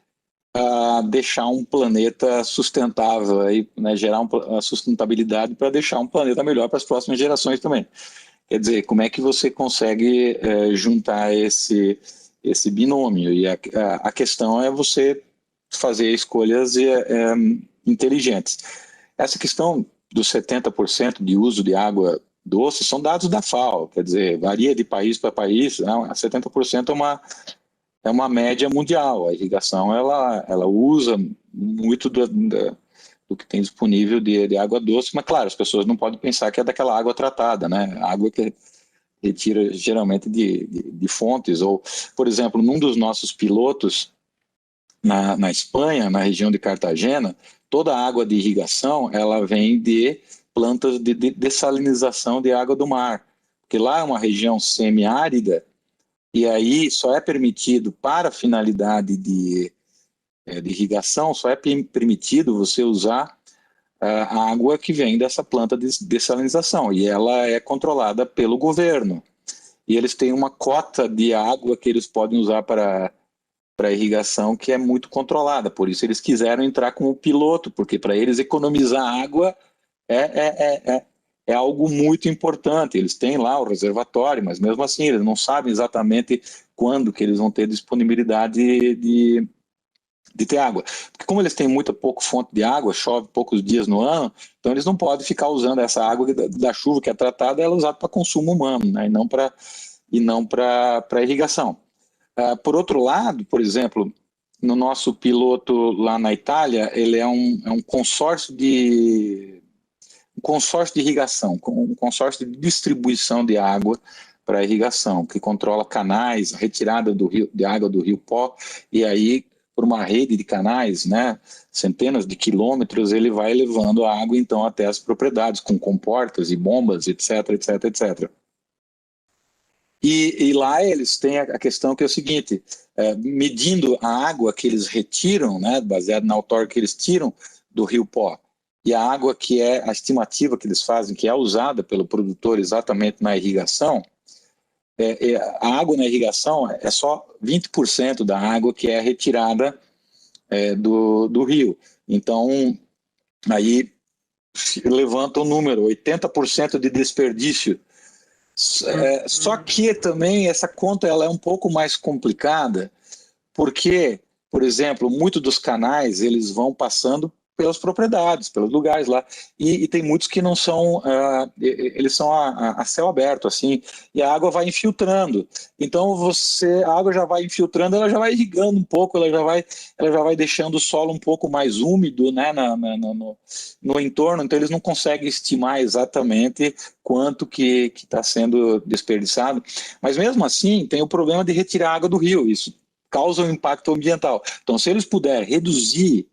deixar um planeta sustentável, aí, né, gerar a sustentabilidade para deixar um planeta melhor para as próximas gerações também. Quer dizer, como é que você consegue juntar esse binômio? E a questão é você fazer escolhas inteligentes. Essa questão dos 70% de uso de água doce são dados da FAO, quer dizer, varia de país para país, né? 70% é uma média mundial. A irrigação ela usa muito do que tem disponível de água doce, mas claro, as pessoas não podem pensar que é daquela água tratada, né? Água que retira geralmente de fontes, ou, por exemplo, num dos nossos pilotos na Espanha, na região de Cartagena, toda a água de irrigação ela vem de plantas de dessalinização de água do mar, porque lá é uma região semiárida e aí só é permitido para finalidade de irrigação, só é permitido você usar a água que vem dessa planta de dessalinização e ela é controlada pelo governo. E eles têm uma cota de água que eles podem usar para irrigação que é muito controlada, por isso eles quiseram entrar como piloto, porque para eles economizar água é algo muito importante. Eles têm lá o reservatório, mas mesmo assim eles não sabem exatamente quando que eles vão ter disponibilidade de ter água. Porque como eles têm muito pouco fonte de água, chove poucos dias no ano, então eles não podem ficar usando essa água da chuva que é tratada, ela é usada para consumo humano, né? E não para irrigação. Por outro lado, por exemplo, no nosso piloto lá na Itália, ele é um consórcio de irrigação, um consórcio de distribuição de água para irrigação, que controla canais, a retirada de água do Rio Pó, e aí, por uma rede de canais, né, centenas de quilômetros, ele vai levando a água, então, até as propriedades, com comportas e bombas, etc, etc, etc. E lá eles têm a questão que é o seguinte, medindo a água que eles retiram, né, baseado na outorga que eles tiram do Rio Pó, e a água que é a estimativa que eles fazem, que é usada pelo produtor exatamente na irrigação, a água na irrigação é só 20% da água que é retirada do rio. Então, aí levanta o número, 80% de desperdício. Só que também essa conta ela é um pouco mais complicada, porque, por exemplo, muitos dos canais eles vão passando pelas propriedades, pelos lugares lá, e tem muitos que não são, eles são a céu aberto, assim, e a água vai infiltrando. Então a água já vai infiltrando, ela já vai irrigando um pouco, ela já vai deixando o solo um pouco mais úmido, né, no entorno, então eles não conseguem estimar exatamente quanto que está sendo desperdiçado. Mas mesmo assim, tem o problema de retirar a água do rio, isso causa um impacto ambiental. Então, se eles puderem reduzir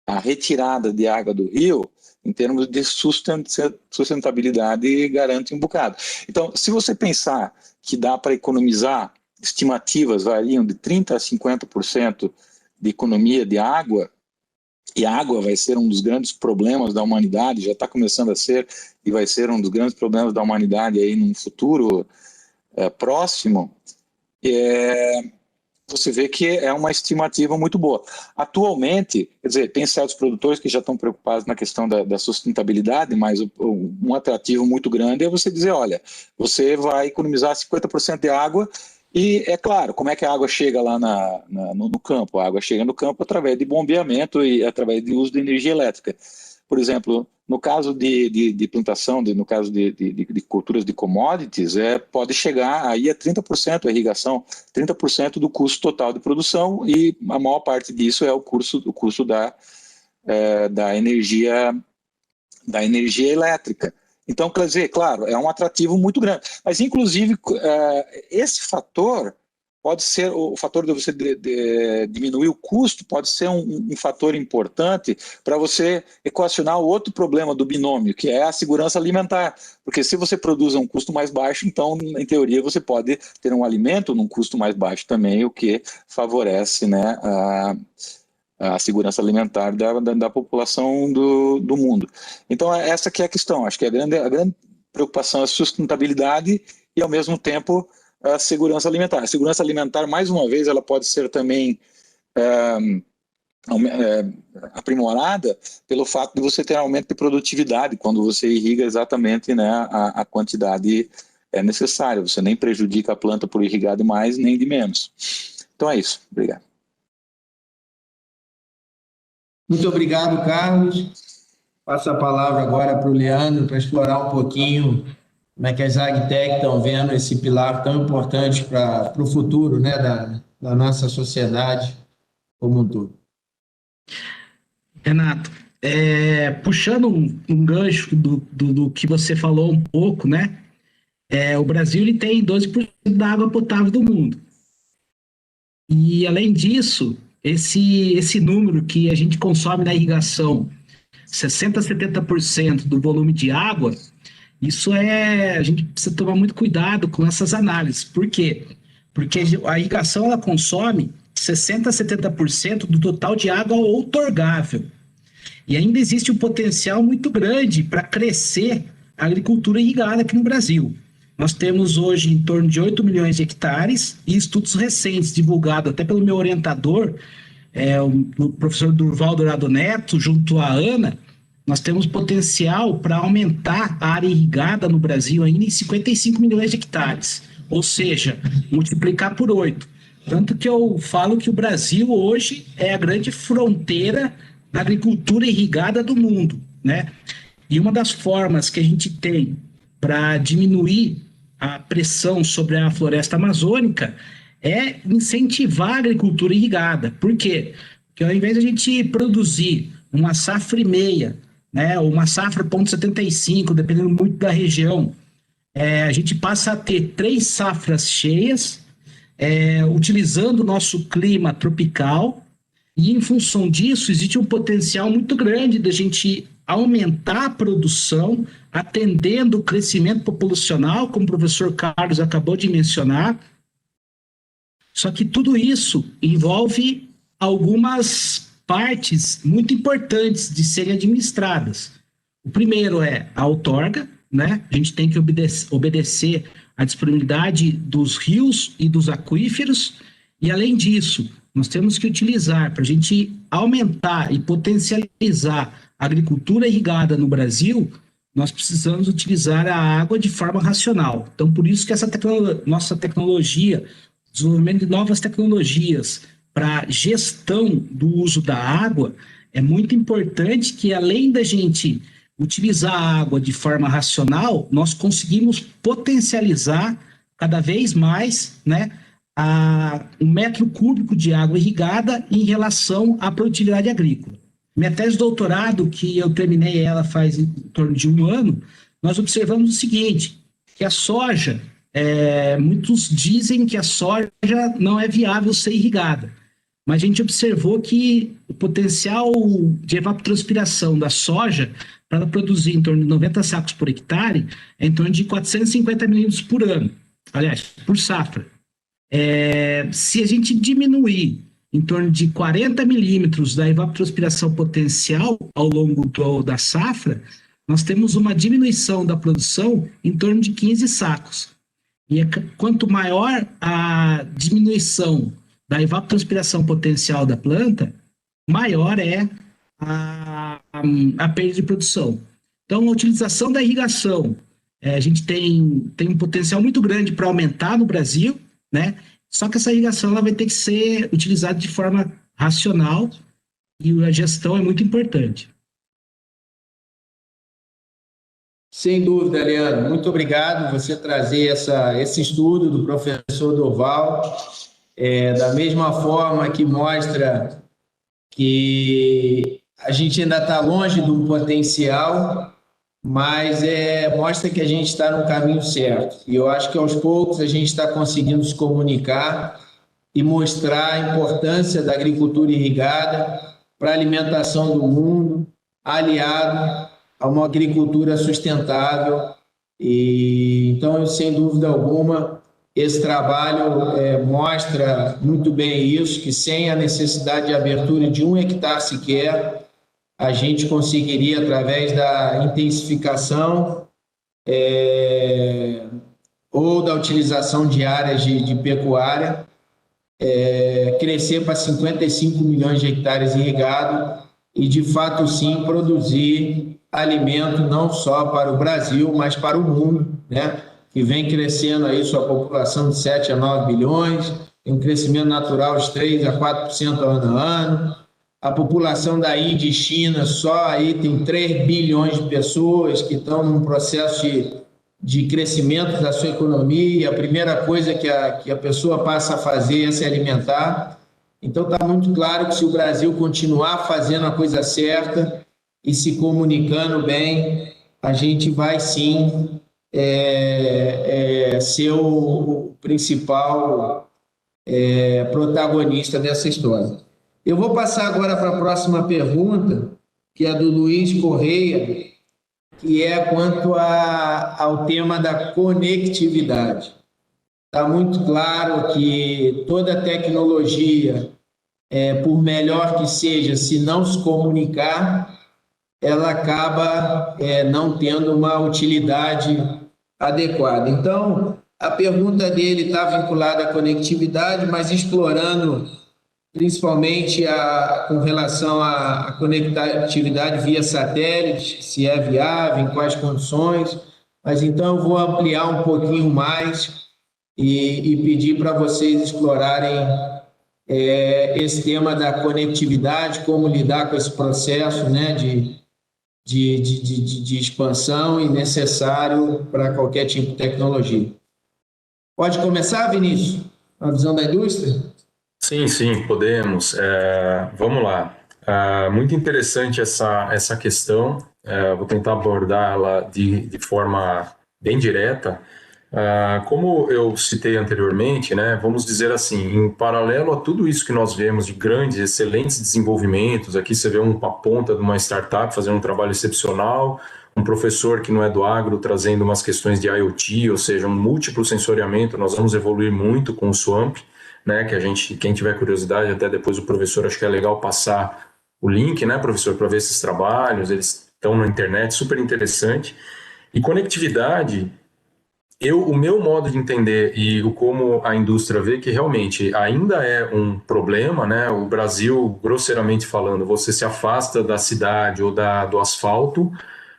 a retirada de água do rio, em termos de sustentabilidade, garante um bocado. Então, se você pensar que dá para economizar, estimativas variam de 30% a 50% de economia de água, e a água vai ser um dos grandes problemas da humanidade, já está começando a ser, e vai ser um dos grandes problemas da humanidade aí num futuro próximo, você vê que é uma estimativa muito boa. Atualmente, quer dizer, tem certos produtores que já estão preocupados na questão da sustentabilidade, mas um atrativo muito grande é você dizer, olha, você vai economizar 50% de água e, é claro, como é que a água chega lá no campo? A água chega no campo através de bombeamento e através de uso de energia elétrica. Por exemplo, no caso de plantação, no caso de culturas de commodities, pode chegar aí a 30% a irrigação, 30% do custo total de produção, e a maior parte disso é o custo da energia elétrica. Então, quer dizer, claro, é um atrativo muito grande. Mas, inclusive, esse fator pode ser o fator de você diminuir o custo, pode ser um fator importante para você equacionar o outro problema do binômio, que é a segurança alimentar. Porque se você produz a um custo mais baixo, então, em teoria, você pode ter um alimento num custo mais baixo também, o que favorece, né, a segurança alimentar da população do mundo. Então, essa que é a questão. Acho que a grande preocupação é a sustentabilidade e, ao mesmo tempo, a segurança alimentar. A segurança alimentar, mais uma vez, ela pode ser também aprimorada pelo fato de você ter aumento de produtividade quando você irriga exatamente, né, a quantidade necessária. Você nem prejudica a planta por irrigar de mais nem de menos. Então é isso. Obrigado. Muito obrigado, Carlos. Passo a palavra agora para o Leandro para explorar um pouquinho como é que as AgTech estão vendo esse pilar tão importante para o futuro, né, da nossa sociedade como um todo. Renato, puxando um gancho do que você falou um pouco, né? O Brasil ele tem 12% da água potável do mundo. E, além disso, esse número que a gente consome na irrigação, 60% a 70% do volume de água, a gente precisa tomar muito cuidado com essas análises. Por quê? Porque a irrigação ela consome 60% a 70% do total de água outorgável. E ainda existe um potencial muito grande para crescer a agricultura irrigada aqui no Brasil. Nós temos hoje em torno de 8 milhões de hectares e estudos recentes divulgados até pelo meu orientador, o professor Durval Dourado Neto, junto à Ana. Nós temos potencial para aumentar a área irrigada no Brasil ainda em 55 milhões de hectares, ou seja, multiplicar por 8. Tanto que eu falo que o Brasil hoje é a grande fronteira da agricultura irrigada do mundo, né? E uma das formas que a gente tem para diminuir a pressão sobre a floresta amazônica é incentivar a agricultura irrigada. Por quê? Porque ao invés de a gente produzir uma safra e meia, né, ou uma safra 0,75, dependendo muito da região, a gente passa a ter 3 safras cheias, utilizando o nosso clima tropical, e em função disso existe um potencial muito grande da gente aumentar a produção, atendendo o crescimento populacional, como o professor Carlos acabou de mencionar. Só que tudo isso envolve algumas partes muito importantes de serem administradas. O primeiro é a outorga, né? A gente tem que obedecer à disponibilidade dos rios e dos aquíferos, e além disso, nós temos que utilizar, para a gente aumentar e potencializar a agricultura irrigada no Brasil, nós precisamos utilizar a água de forma racional. Então, por isso que nossa tecnologia, desenvolvimento de novas tecnologias para gestão do uso da água, é muito importante que, além da gente utilizar a água de forma racional, nós conseguimos potencializar cada vez mais, né, um metro cúbico de água irrigada em relação à produtividade agrícola. Minha tese de doutorado, que eu terminei ela faz em torno de 1 ano, nós observamos o seguinte, que a soja, muitos dizem que a soja não é viável ser irrigada, mas a gente observou que o potencial de evapotranspiração da soja, para ela produzir em torno de 90 sacos por hectare, é em torno de 450 milímetros por ano, aliás, por safra. Se a gente diminuir em torno de 40 milímetros da evapotranspiração potencial ao longo da safra, nós temos uma diminuição da produção em torno de 15 sacos. E quanto maior a diminuição da evapotranspiração potencial da planta, maior é a perda de produção. Então, a utilização da irrigação, a gente tem um potencial muito grande para aumentar no Brasil, né? Só que essa irrigação ela vai ter que ser utilizada de forma racional e a gestão é muito importante. Sem dúvida, Leandro. Muito obrigado por você trazer esse estudo do professor Durval, da mesma forma que mostra que a gente ainda está longe do potencial, mas mostra que a gente está no caminho certo. E eu acho que aos poucos a gente está conseguindo se comunicar e mostrar a importância da agricultura irrigada para a alimentação do mundo, aliado a uma agricultura sustentável. E então, sem dúvida alguma, esse trabalho mostra muito bem isso, que sem a necessidade de abertura de 1 hectare sequer, a gente conseguiria, através da intensificação ou da utilização de áreas de pecuária, crescer para 55 milhões de hectares irrigados e, de fato, sim, produzir alimento não só para o Brasil, mas para o mundo, né? Que vem crescendo aí sua população de 7 a 9 bilhões, tem um crescimento natural de 3 a 4% ano a ano. A população da Índia e China só aí tem 3 bilhões de pessoas que estão num processo de crescimento da sua economia, e a primeira coisa que a pessoa passa a fazer é se alimentar. Então, está muito claro que se o Brasil continuar fazendo a coisa certa e se comunicando bem, a gente vai sim ser o principal protagonista dessa história. Eu vou passar agora para a próxima pergunta, que é do Luiz Correia, que é quanto ao tema da conectividade. Está muito claro que toda tecnologia, por melhor que seja, se não se comunicar, ela acaba não tendo uma utilidade adequada. Então, a pergunta dele está vinculada à conectividade, mas explorando principalmente com relação à conectividade via satélite, se é viável, em quais condições. Mas então eu vou ampliar um pouquinho mais e pedir para vocês explorarem esse tema da conectividade, como lidar com esse processo, né, de expansão e necessário para qualquer tipo de tecnologia. Pode começar, Vinícius? A visão da indústria? Sim, podemos. Vamos lá. Muito interessante essa questão. Vou tentar abordá-la de forma bem direta. Como eu citei anteriormente, né, vamos dizer assim, em paralelo a tudo isso que nós vemos de grandes, excelentes desenvolvimentos, aqui você vê uma ponta de uma startup fazendo um trabalho excepcional, um professor que não é do agro trazendo umas questões de IoT, ou seja, um múltiplo sensoriamento. Nós vamos evoluir muito com o SWAMP, né, que quem tiver curiosidade, até depois o professor, acho que é legal passar o link, né, professor, para ver esses trabalhos, eles estão na internet, super interessante. E conectividade, o meu modo de entender e como a indústria vê que realmente ainda é um problema, né, o Brasil, grosseiramente falando, você se afasta da cidade ou do asfalto,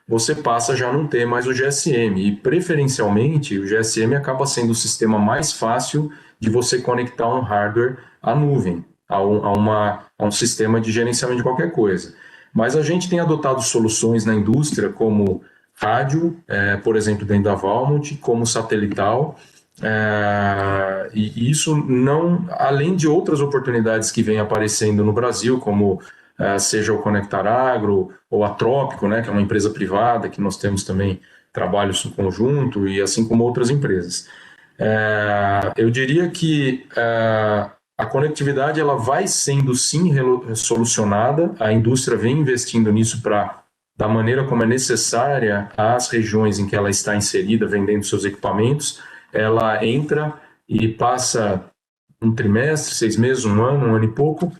você passa a já não ter mais o GSM, e preferencialmente o GSM acaba sendo o sistema mais fácil de você conectar um hardware à nuvem, a um sistema de gerenciamento de qualquer coisa. Mas a gente tem adotado soluções na indústria como rádio, por exemplo, dentro da Valmont, como satelital, e isso não, além de outras oportunidades que vêm aparecendo no Brasil, como seja o Conectar Agro ou a Trópico, né, que é uma empresa privada, que nós temos também trabalhos em conjunto, e assim como outras empresas. Eu diria que a conectividade ela vai sendo sim solucionada, a indústria vem investindo nisso da maneira como é necessária às regiões em que ela está inserida, vendendo seus equipamentos. Ela entra e passa um trimestre, 6 meses, um ano e pouco,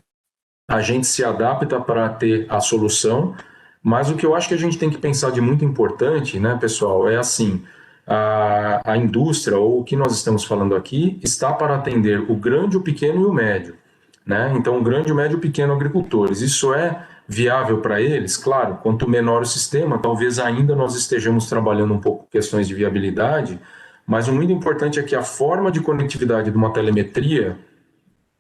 a gente se adapta para ter a solução, mas o que eu acho que a gente tem que pensar de muito importante, né, pessoal, é assim, a indústria, ou o que nós estamos falando aqui, está para atender o grande, o pequeno e o médio, né? Então, o grande, o médio e o pequeno agricultores. Isso é viável para eles? Claro, quanto menor o sistema, talvez ainda nós estejamos trabalhando um pouco questões de viabilidade, mas o muito importante é que a forma de conectividade de uma telemetria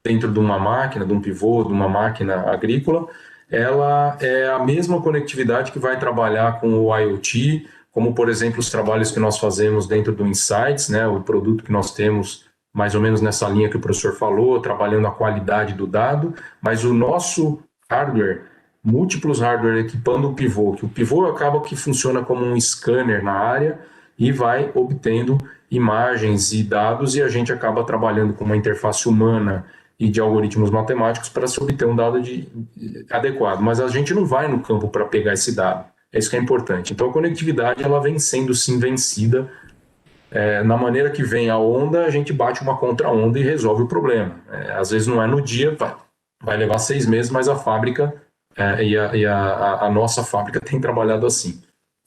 dentro de uma máquina, de um pivô, de uma máquina agrícola, ela é a mesma conectividade que vai trabalhar com o IoT, como, por exemplo, os trabalhos que nós fazemos dentro do Insights, né, o produto que nós temos mais ou menos nessa linha que o professor falou, trabalhando a qualidade do dado, mas o nosso hardware, múltiplos hardware equipando o pivô, que o pivô acaba que funciona como um scanner na área e vai obtendo imagens e dados, e a gente acaba trabalhando com uma interface humana e de algoritmos matemáticos para se obter um dado adequado. Mas a gente não vai no campo para pegar esse dado. É isso que é importante. Então, a conectividade ela vem sendo, sim, vencida. Na maneira que vem a onda, a gente bate uma contra-onda e resolve o problema. Às vezes não é no dia, vai levar 6 meses, mas a fábrica a nossa fábrica tem trabalhado assim.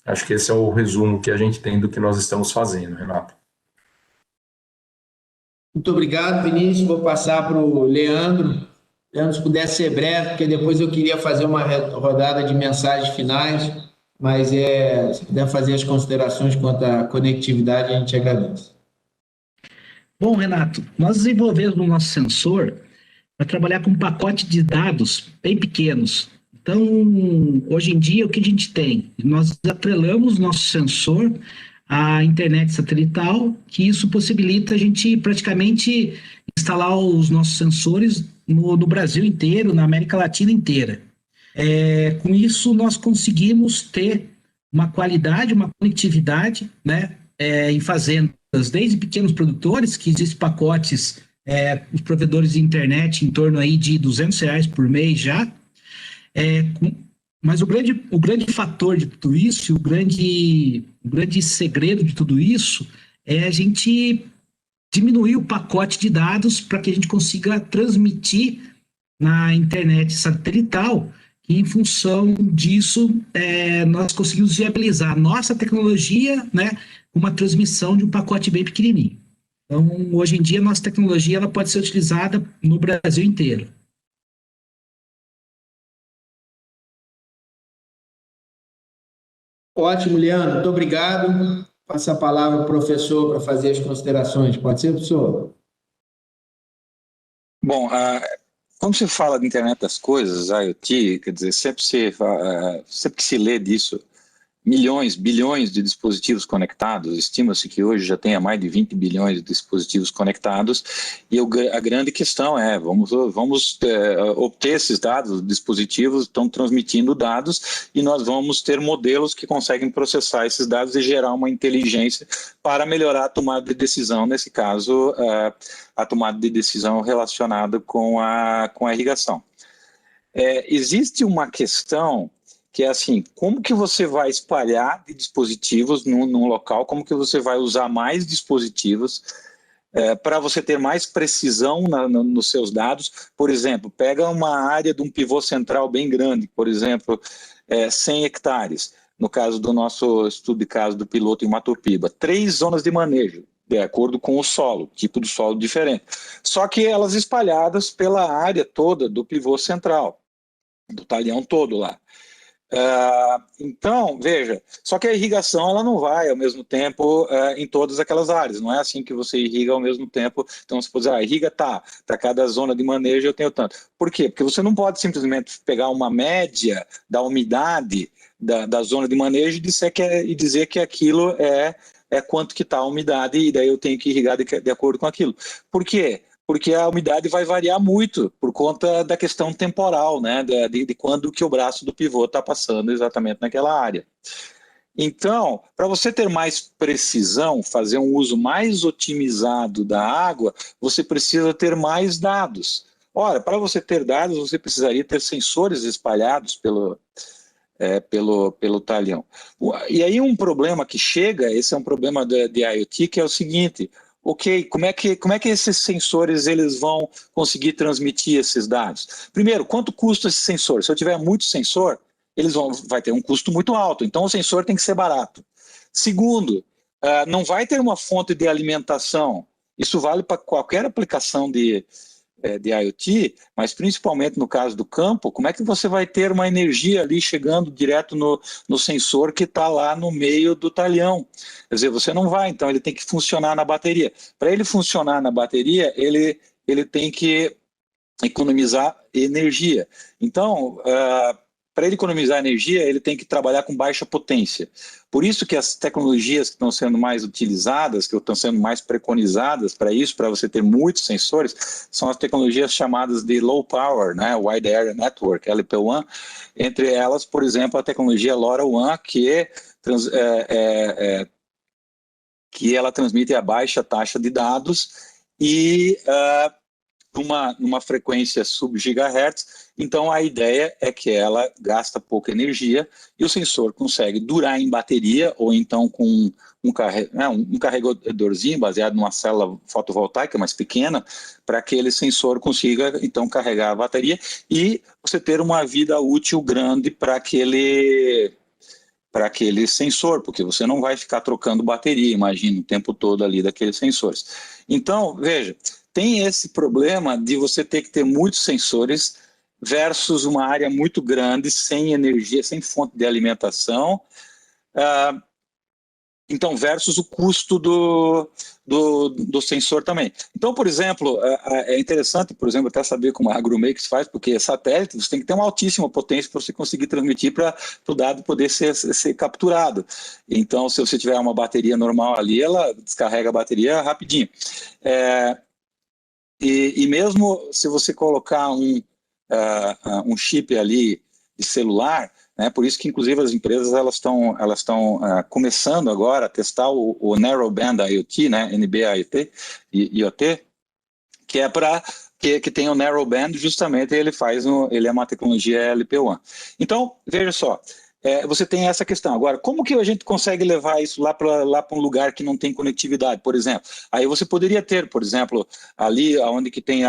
Acho que esse é o resumo que a gente tem do que nós estamos fazendo, Renato. Muito obrigado, Vinícius. Vou passar para o Leandro. Leandro, se puder ser breve, porque depois eu queria fazer uma rodada de mensagens finais, mas se puder fazer as considerações quanto à conectividade, a gente agradece. Bom, Renato, nós desenvolvemos o nosso sensor para trabalhar com um pacote de dados bem pequenos. Então, hoje em dia, o que a gente tem? Nós atrelamos nosso sensor à internet satelital, que isso possibilita a gente praticamente instalar os nossos sensores no Brasil inteiro, na América Latina inteira. Com isso, nós conseguimos ter uma qualidade, uma conectividade, né, em fazendas, desde pequenos produtores, que existem pacotes, os provedores de internet em torno aí de R$200 por mês já, mas o grande fator de tudo isso, o grande segredo de tudo isso é a gente diminuir o pacote de dados para que a gente consiga transmitir na internet satelital, e em função disso nós conseguimos viabilizar a nossa tecnologia, né, uma transmissão de um pacote bem pequenininho. Então, hoje em dia, a nossa tecnologia ela pode ser utilizada no Brasil inteiro. Ótimo, Leandro. Muito obrigado. Passo a palavra ao professor para fazer as considerações. Pode ser, professor? Bom, quando se fala de internet das coisas, IoT, quer dizer, sempre que se lê disso, milhões, bilhões de dispositivos conectados, estima-se que hoje já tenha mais de 20 bilhões de dispositivos conectados, e a grande questão vamos obter esses dados, os dispositivos estão transmitindo dados, e nós vamos ter modelos que conseguem processar esses dados e gerar uma inteligência para melhorar a tomada de decisão, nesse caso, a tomada de decisão relacionada com a irrigação. Existe uma questão que é assim, como que você vai espalhar de dispositivos num local, como que você vai usar mais dispositivos para você ter mais precisão nos seus dados. Por exemplo, pega uma área de um pivô central bem grande, por exemplo, 100 hectares, no caso do nosso estudo de caso do piloto em Matopiba, 3 zonas de manejo, de acordo com o solo, tipo do solo diferente. Só que elas espalhadas pela área toda do pivô central, do talhão todo lá. Então, veja, só que a irrigação ela não vai ao mesmo tempo em todas aquelas áreas, não é assim que você irriga ao mesmo tempo. Então, se você irriga, para cada zona de manejo eu tenho tanto. Por quê? Porque você não pode simplesmente pegar uma média da umidade da zona de manejo e dizer que aquilo é quanto que está a umidade, e daí eu tenho que irrigar de acordo com aquilo. Por quê? Porque a umidade vai variar muito por conta da questão temporal, né, de quando que o braço do pivô está passando exatamente naquela área. Então, para você ter mais precisão, fazer um uso mais otimizado da água, você precisa ter mais dados. Ora, para você ter dados, você precisaria ter sensores espalhados pelo talhão. E aí um problema que chega, esse é um problema de IoT, que é o seguinte: ok, como é que esses sensores eles vão conseguir transmitir esses dados? Primeiro, quanto custa esse sensor? Se eu tiver muito sensor, vai ter um custo muito alto, então o sensor tem que ser barato. Segundo, não vai ter uma fonte de alimentação. Isso vale para qualquer aplicação de IoT, mas principalmente no caso do campo. Como é que você vai ter uma energia ali chegando direto no sensor que está lá no meio do talhão? Quer dizer, você não vai, então ele tem que funcionar na bateria. Para ele funcionar na bateria, ele tem que economizar energia. Então, para ele economizar energia, ele tem que trabalhar com baixa potência. Por isso que as tecnologias que estão sendo mais utilizadas, que estão sendo mais preconizadas para isso, para você ter muitos sensores, são as tecnologias chamadas de low power, né, Wide Area Network, LPWAN. Entre elas, por exemplo, a tecnologia LoRaWAN, que ela transmite a baixa taxa de dados e numa frequência sub-gigahertz, então a ideia é que ela gasta pouca energia e o sensor consegue durar em bateria ou então com um carregadorzinho baseado numa célula fotovoltaica mais pequena, para que aquele sensor consiga então carregar a bateria e você ter uma vida útil grande para aquele sensor, porque você não vai ficar trocando bateria, imagina, o tempo todo ali daqueles sensores. Então, veja, tem esse problema de você ter que ter muitos sensores versus uma área muito grande, sem energia, sem fonte de alimentação, então, versus o custo do sensor também. Então, por exemplo, é interessante, por exemplo, até saber como a AgroMakes faz, porque satélite, você tem que ter uma altíssima potência para você conseguir transmitir para o dado poder ser capturado. Então, se você tiver uma bateria normal ali, ela descarrega a bateria rapidinho. E mesmo se você colocar um chip ali de celular, né, por isso que inclusive as empresas elas estão começando agora a testar o Narrowband IoT, né, NB-IoT, que é para que tem o Narrowband, justamente ele é uma tecnologia LPWAN. Então, veja só, você tem essa questão. Agora, como que a gente consegue levar isso lá para um lugar que não tem conectividade, por exemplo? Aí você poderia ter, por exemplo, ali onde que tem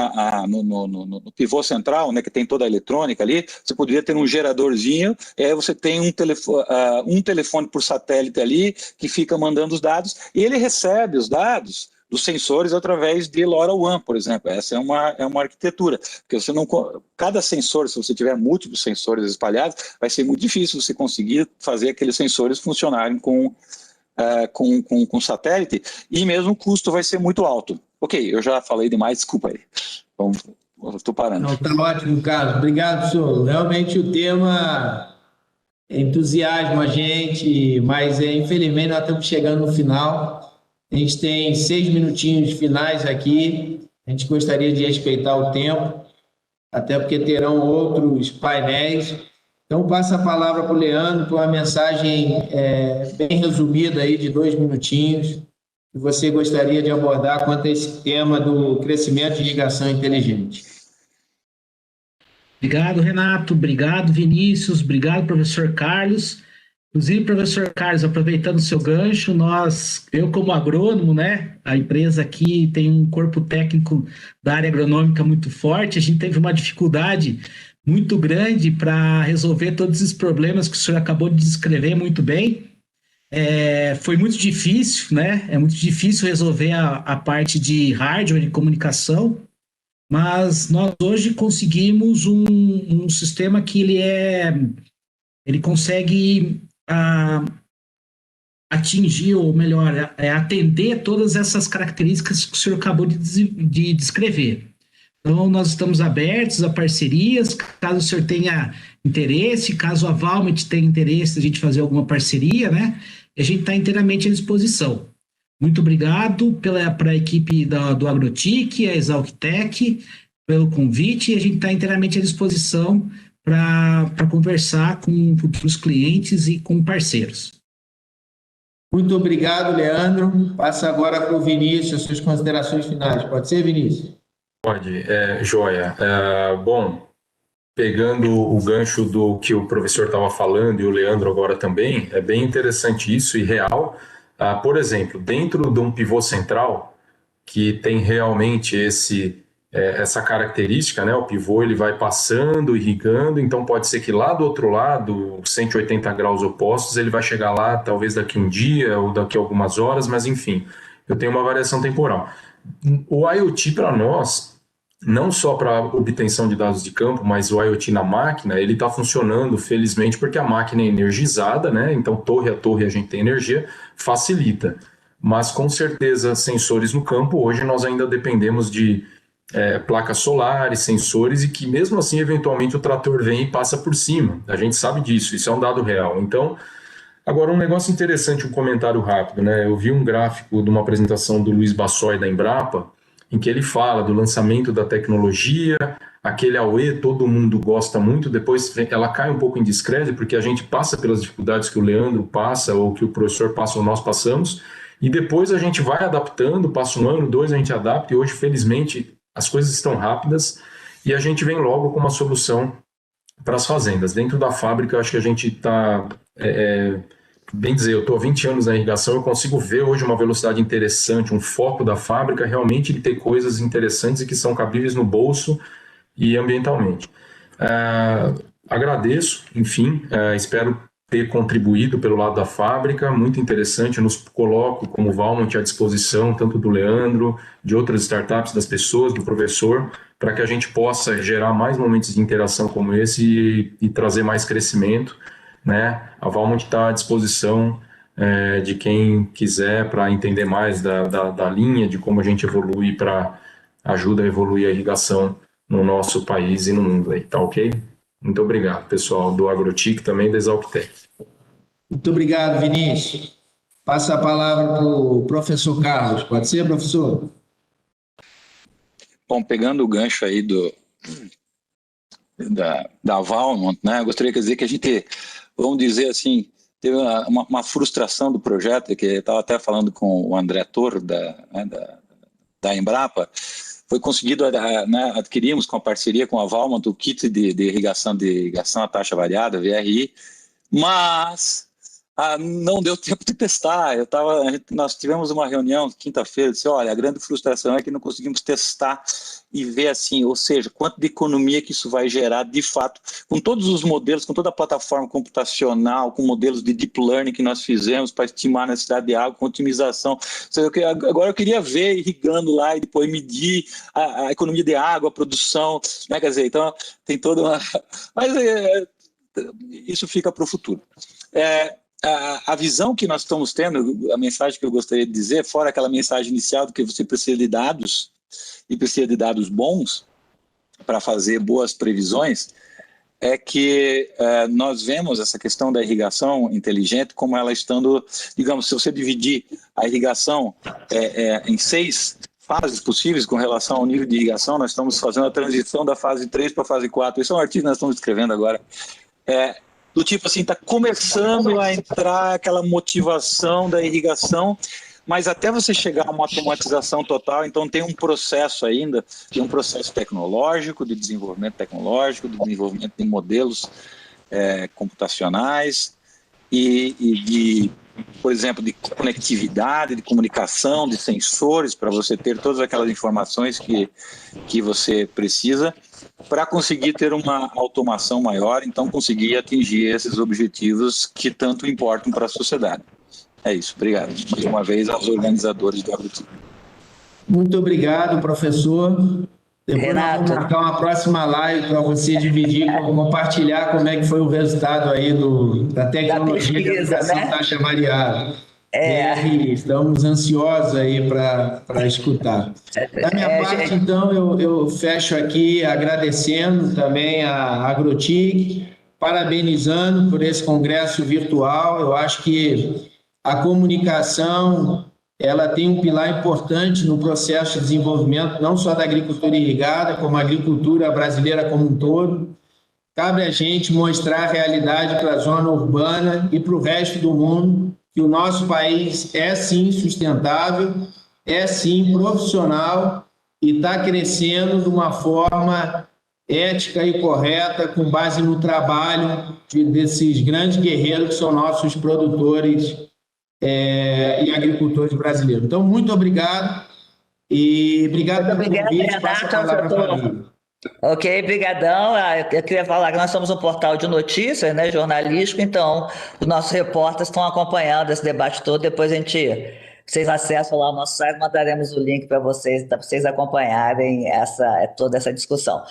no pivô central, né, que tem toda a eletrônica ali, você poderia ter um geradorzinho, e aí você tem um telefone por satélite ali, que fica mandando os dados, e ele recebe os dados dos sensores através de LoRaWAN, por exemplo. Essa é uma arquitetura, porque cada sensor, se você tiver múltiplos sensores espalhados, vai ser muito difícil você conseguir fazer aqueles sensores funcionarem com satélite, e mesmo o custo vai ser muito alto. Ok, eu já falei demais, desculpa aí. Estou parando. Não, está ótimo, Carlos. Obrigado, senhor. Realmente o tema entusiasma a gente, mas infelizmente nós estamos chegando no final. A gente tem 6 minutinhos finais aqui. A gente gostaria de respeitar o tempo, até porque terão outros painéis. Então, passo a palavra para o Leandro para uma mensagem bem resumida aí de 2 minutinhos, que você gostaria de abordar quanto a esse tema do crescimento de irrigação inteligente. Obrigado, Renato. Obrigado, Vinícius. Obrigado, professor Carlos. Inclusive, professor Carlos, aproveitando o seu gancho, eu como agrônomo, né, a empresa aqui tem um corpo técnico da área agronômica muito forte, a gente teve uma dificuldade muito grande para resolver todos esses problemas que o senhor acabou de descrever muito bem. Foi muito difícil, né, é muito difícil resolver a parte de hardware e comunicação, mas nós hoje conseguimos um sistema que ele consegue atingir, ou melhor, atender todas essas características que o senhor acabou de descrever. Então, nós estamos abertos a parcerias, caso o senhor tenha interesse, caso a Valmet tenha interesse de a gente fazer alguma parceria, né? A gente está inteiramente à disposição. Muito obrigado para a equipe do Agrotic, a ExalcTech, pelo convite, e a gente está inteiramente à disposição para conversar com futuros clientes e com parceiros. Muito obrigado, Leandro. Passa agora para o Vinícius, suas considerações finais. Pode ser, Vinícius? Pode, joia. Bom, pegando o gancho do que o professor estava falando e o Leandro agora também, é bem interessante isso e real. Por exemplo, dentro de um pivô central, que tem realmente essa característica, né? O pivô ele vai passando, irrigando, então pode ser que lá do outro lado, 180 graus opostos, ele vai chegar lá talvez daqui um dia ou daqui a algumas horas, mas enfim, eu tenho uma variação temporal. O IoT para nós, não só para obtenção de dados de campo, mas o IoT na máquina, ele está funcionando felizmente porque a máquina é energizada, né? Então torre a torre a gente tem energia, facilita. Mas com certeza sensores no campo, hoje nós ainda dependemos de placas solares, sensores, e que mesmo assim, eventualmente, o trator vem e passa por cima. A gente sabe disso, isso é um dado real. Então, agora um negócio interessante, um comentário rápido, né? Eu vi um gráfico de uma apresentação do Luiz Bassoi da Embrapa, em que ele fala do lançamento da tecnologia, aquele AUE, todo mundo gosta muito, depois ela cai um pouco em descrédito, porque a gente passa pelas dificuldades que o Leandro passa, ou que o professor passa, ou nós passamos, e depois a gente vai adaptando, passa 1 ano, 2, a gente adapta, e hoje, felizmente, as coisas estão rápidas e a gente vem logo com uma solução para as fazendas. Dentro da fábrica, acho que a gente está, bem dizer, eu estou há 20 anos na irrigação, eu consigo ver hoje uma velocidade interessante, um foco da fábrica realmente de ter coisas interessantes e que são cabíveis no bolso e ambientalmente. Agradeço, enfim, espero ter contribuído pelo lado da fábrica, muito interessante, eu nos coloco como Valmont à disposição, tanto do Leandro, de outras startups, das pessoas, do professor, para que a gente possa gerar mais momentos de interação como esse e trazer mais crescimento, né? A Valmont está à disposição de quem quiser para entender mais da linha, de como a gente evolui para ajuda a evoluir a irrigação no nosso país e no mundo aí, tá ok? Muito obrigado, pessoal do Agrotic, também da Exalctec. Muito obrigado, Vinícius. Passa a palavra para o professor Carlos. Pode ser, professor? Bom, pegando o gancho aí da Valmont, né, eu gostaria de dizer que a gente, vamos dizer assim, teve uma frustração do projeto, que eu estava até falando com o André Torre, da Embrapa. Foi conseguido, né, adquirimos com a parceria com a Valmont o kit de irrigação à taxa variada, VRI, mas não deu tempo de testar. Nós tivemos uma reunião quinta-feira, disse, olha, a grande frustração é que não conseguimos testar e ver assim, ou seja, quanto de economia que isso vai gerar de fato, com todos os modelos, com toda a plataforma computacional, com modelos de deep learning que nós fizemos para estimar a necessidade de água, com otimização. Agora eu queria ver irrigando lá e depois medir a economia de água, a produção, né? Quer dizer, então tem toda uma... Mas isso fica para o futuro. A visão que nós estamos tendo, a mensagem que eu gostaria de dizer, fora aquela mensagem inicial de que você precisa de dados, e precisa de dados bons para fazer boas previsões, é que nós vemos essa questão da irrigação inteligente como ela estando, digamos, se você dividir a irrigação em 6 fases possíveis com relação ao nível de irrigação, nós estamos fazendo a transição da fase 3 para a fase 4. Esse é um artigo que nós estamos escrevendo agora. Do tipo assim, está começando a entrar aquela motivação da irrigação, mas até você chegar a uma automatização total, então tem um processo ainda, tem um processo tecnológico, de desenvolvimento tecnológico, de desenvolvimento de modelos computacionais e de, por exemplo, de conectividade, de comunicação, de sensores, para você ter todas aquelas informações que você precisa para conseguir ter uma automação maior, então conseguir atingir esses objetivos que tanto importam para a sociedade. É isso, obrigado. Mais uma vez aos organizadores do Agrotic. Muito obrigado, professor. Depois Renato, nós vamos marcar uma próxima live para você dividir, compartilhar como é que foi o resultado aí da tecnologia de irrigação taxa variável. Estamos ansiosos aí para escutar. Da minha parte, então, eu fecho aqui agradecendo também a Agrotic, parabenizando por esse congresso virtual. Eu acho que a comunicação ela tem um pilar importante no processo de desenvolvimento, não só da agricultura irrigada, como a agricultura brasileira como um todo. Cabe a gente mostrar a realidade para a zona urbana e para o resto do mundo, que o nosso país é sim sustentável, é sim profissional e está crescendo de uma forma ética e correta, com base no trabalho desses grandes guerreiros que são nossos produtores e agricultores brasileiros. Então, muito obrigado e obrigado pelo convite. Passa a palavra para mim. Ok, brigadão. Eu queria falar que nós somos um portal de notícias, né, jornalístico, então os nossos repórteres estão acompanhando esse debate todo. Depois vocês acessam lá o nosso site, mandaremos o link para vocês acompanharem toda essa discussão.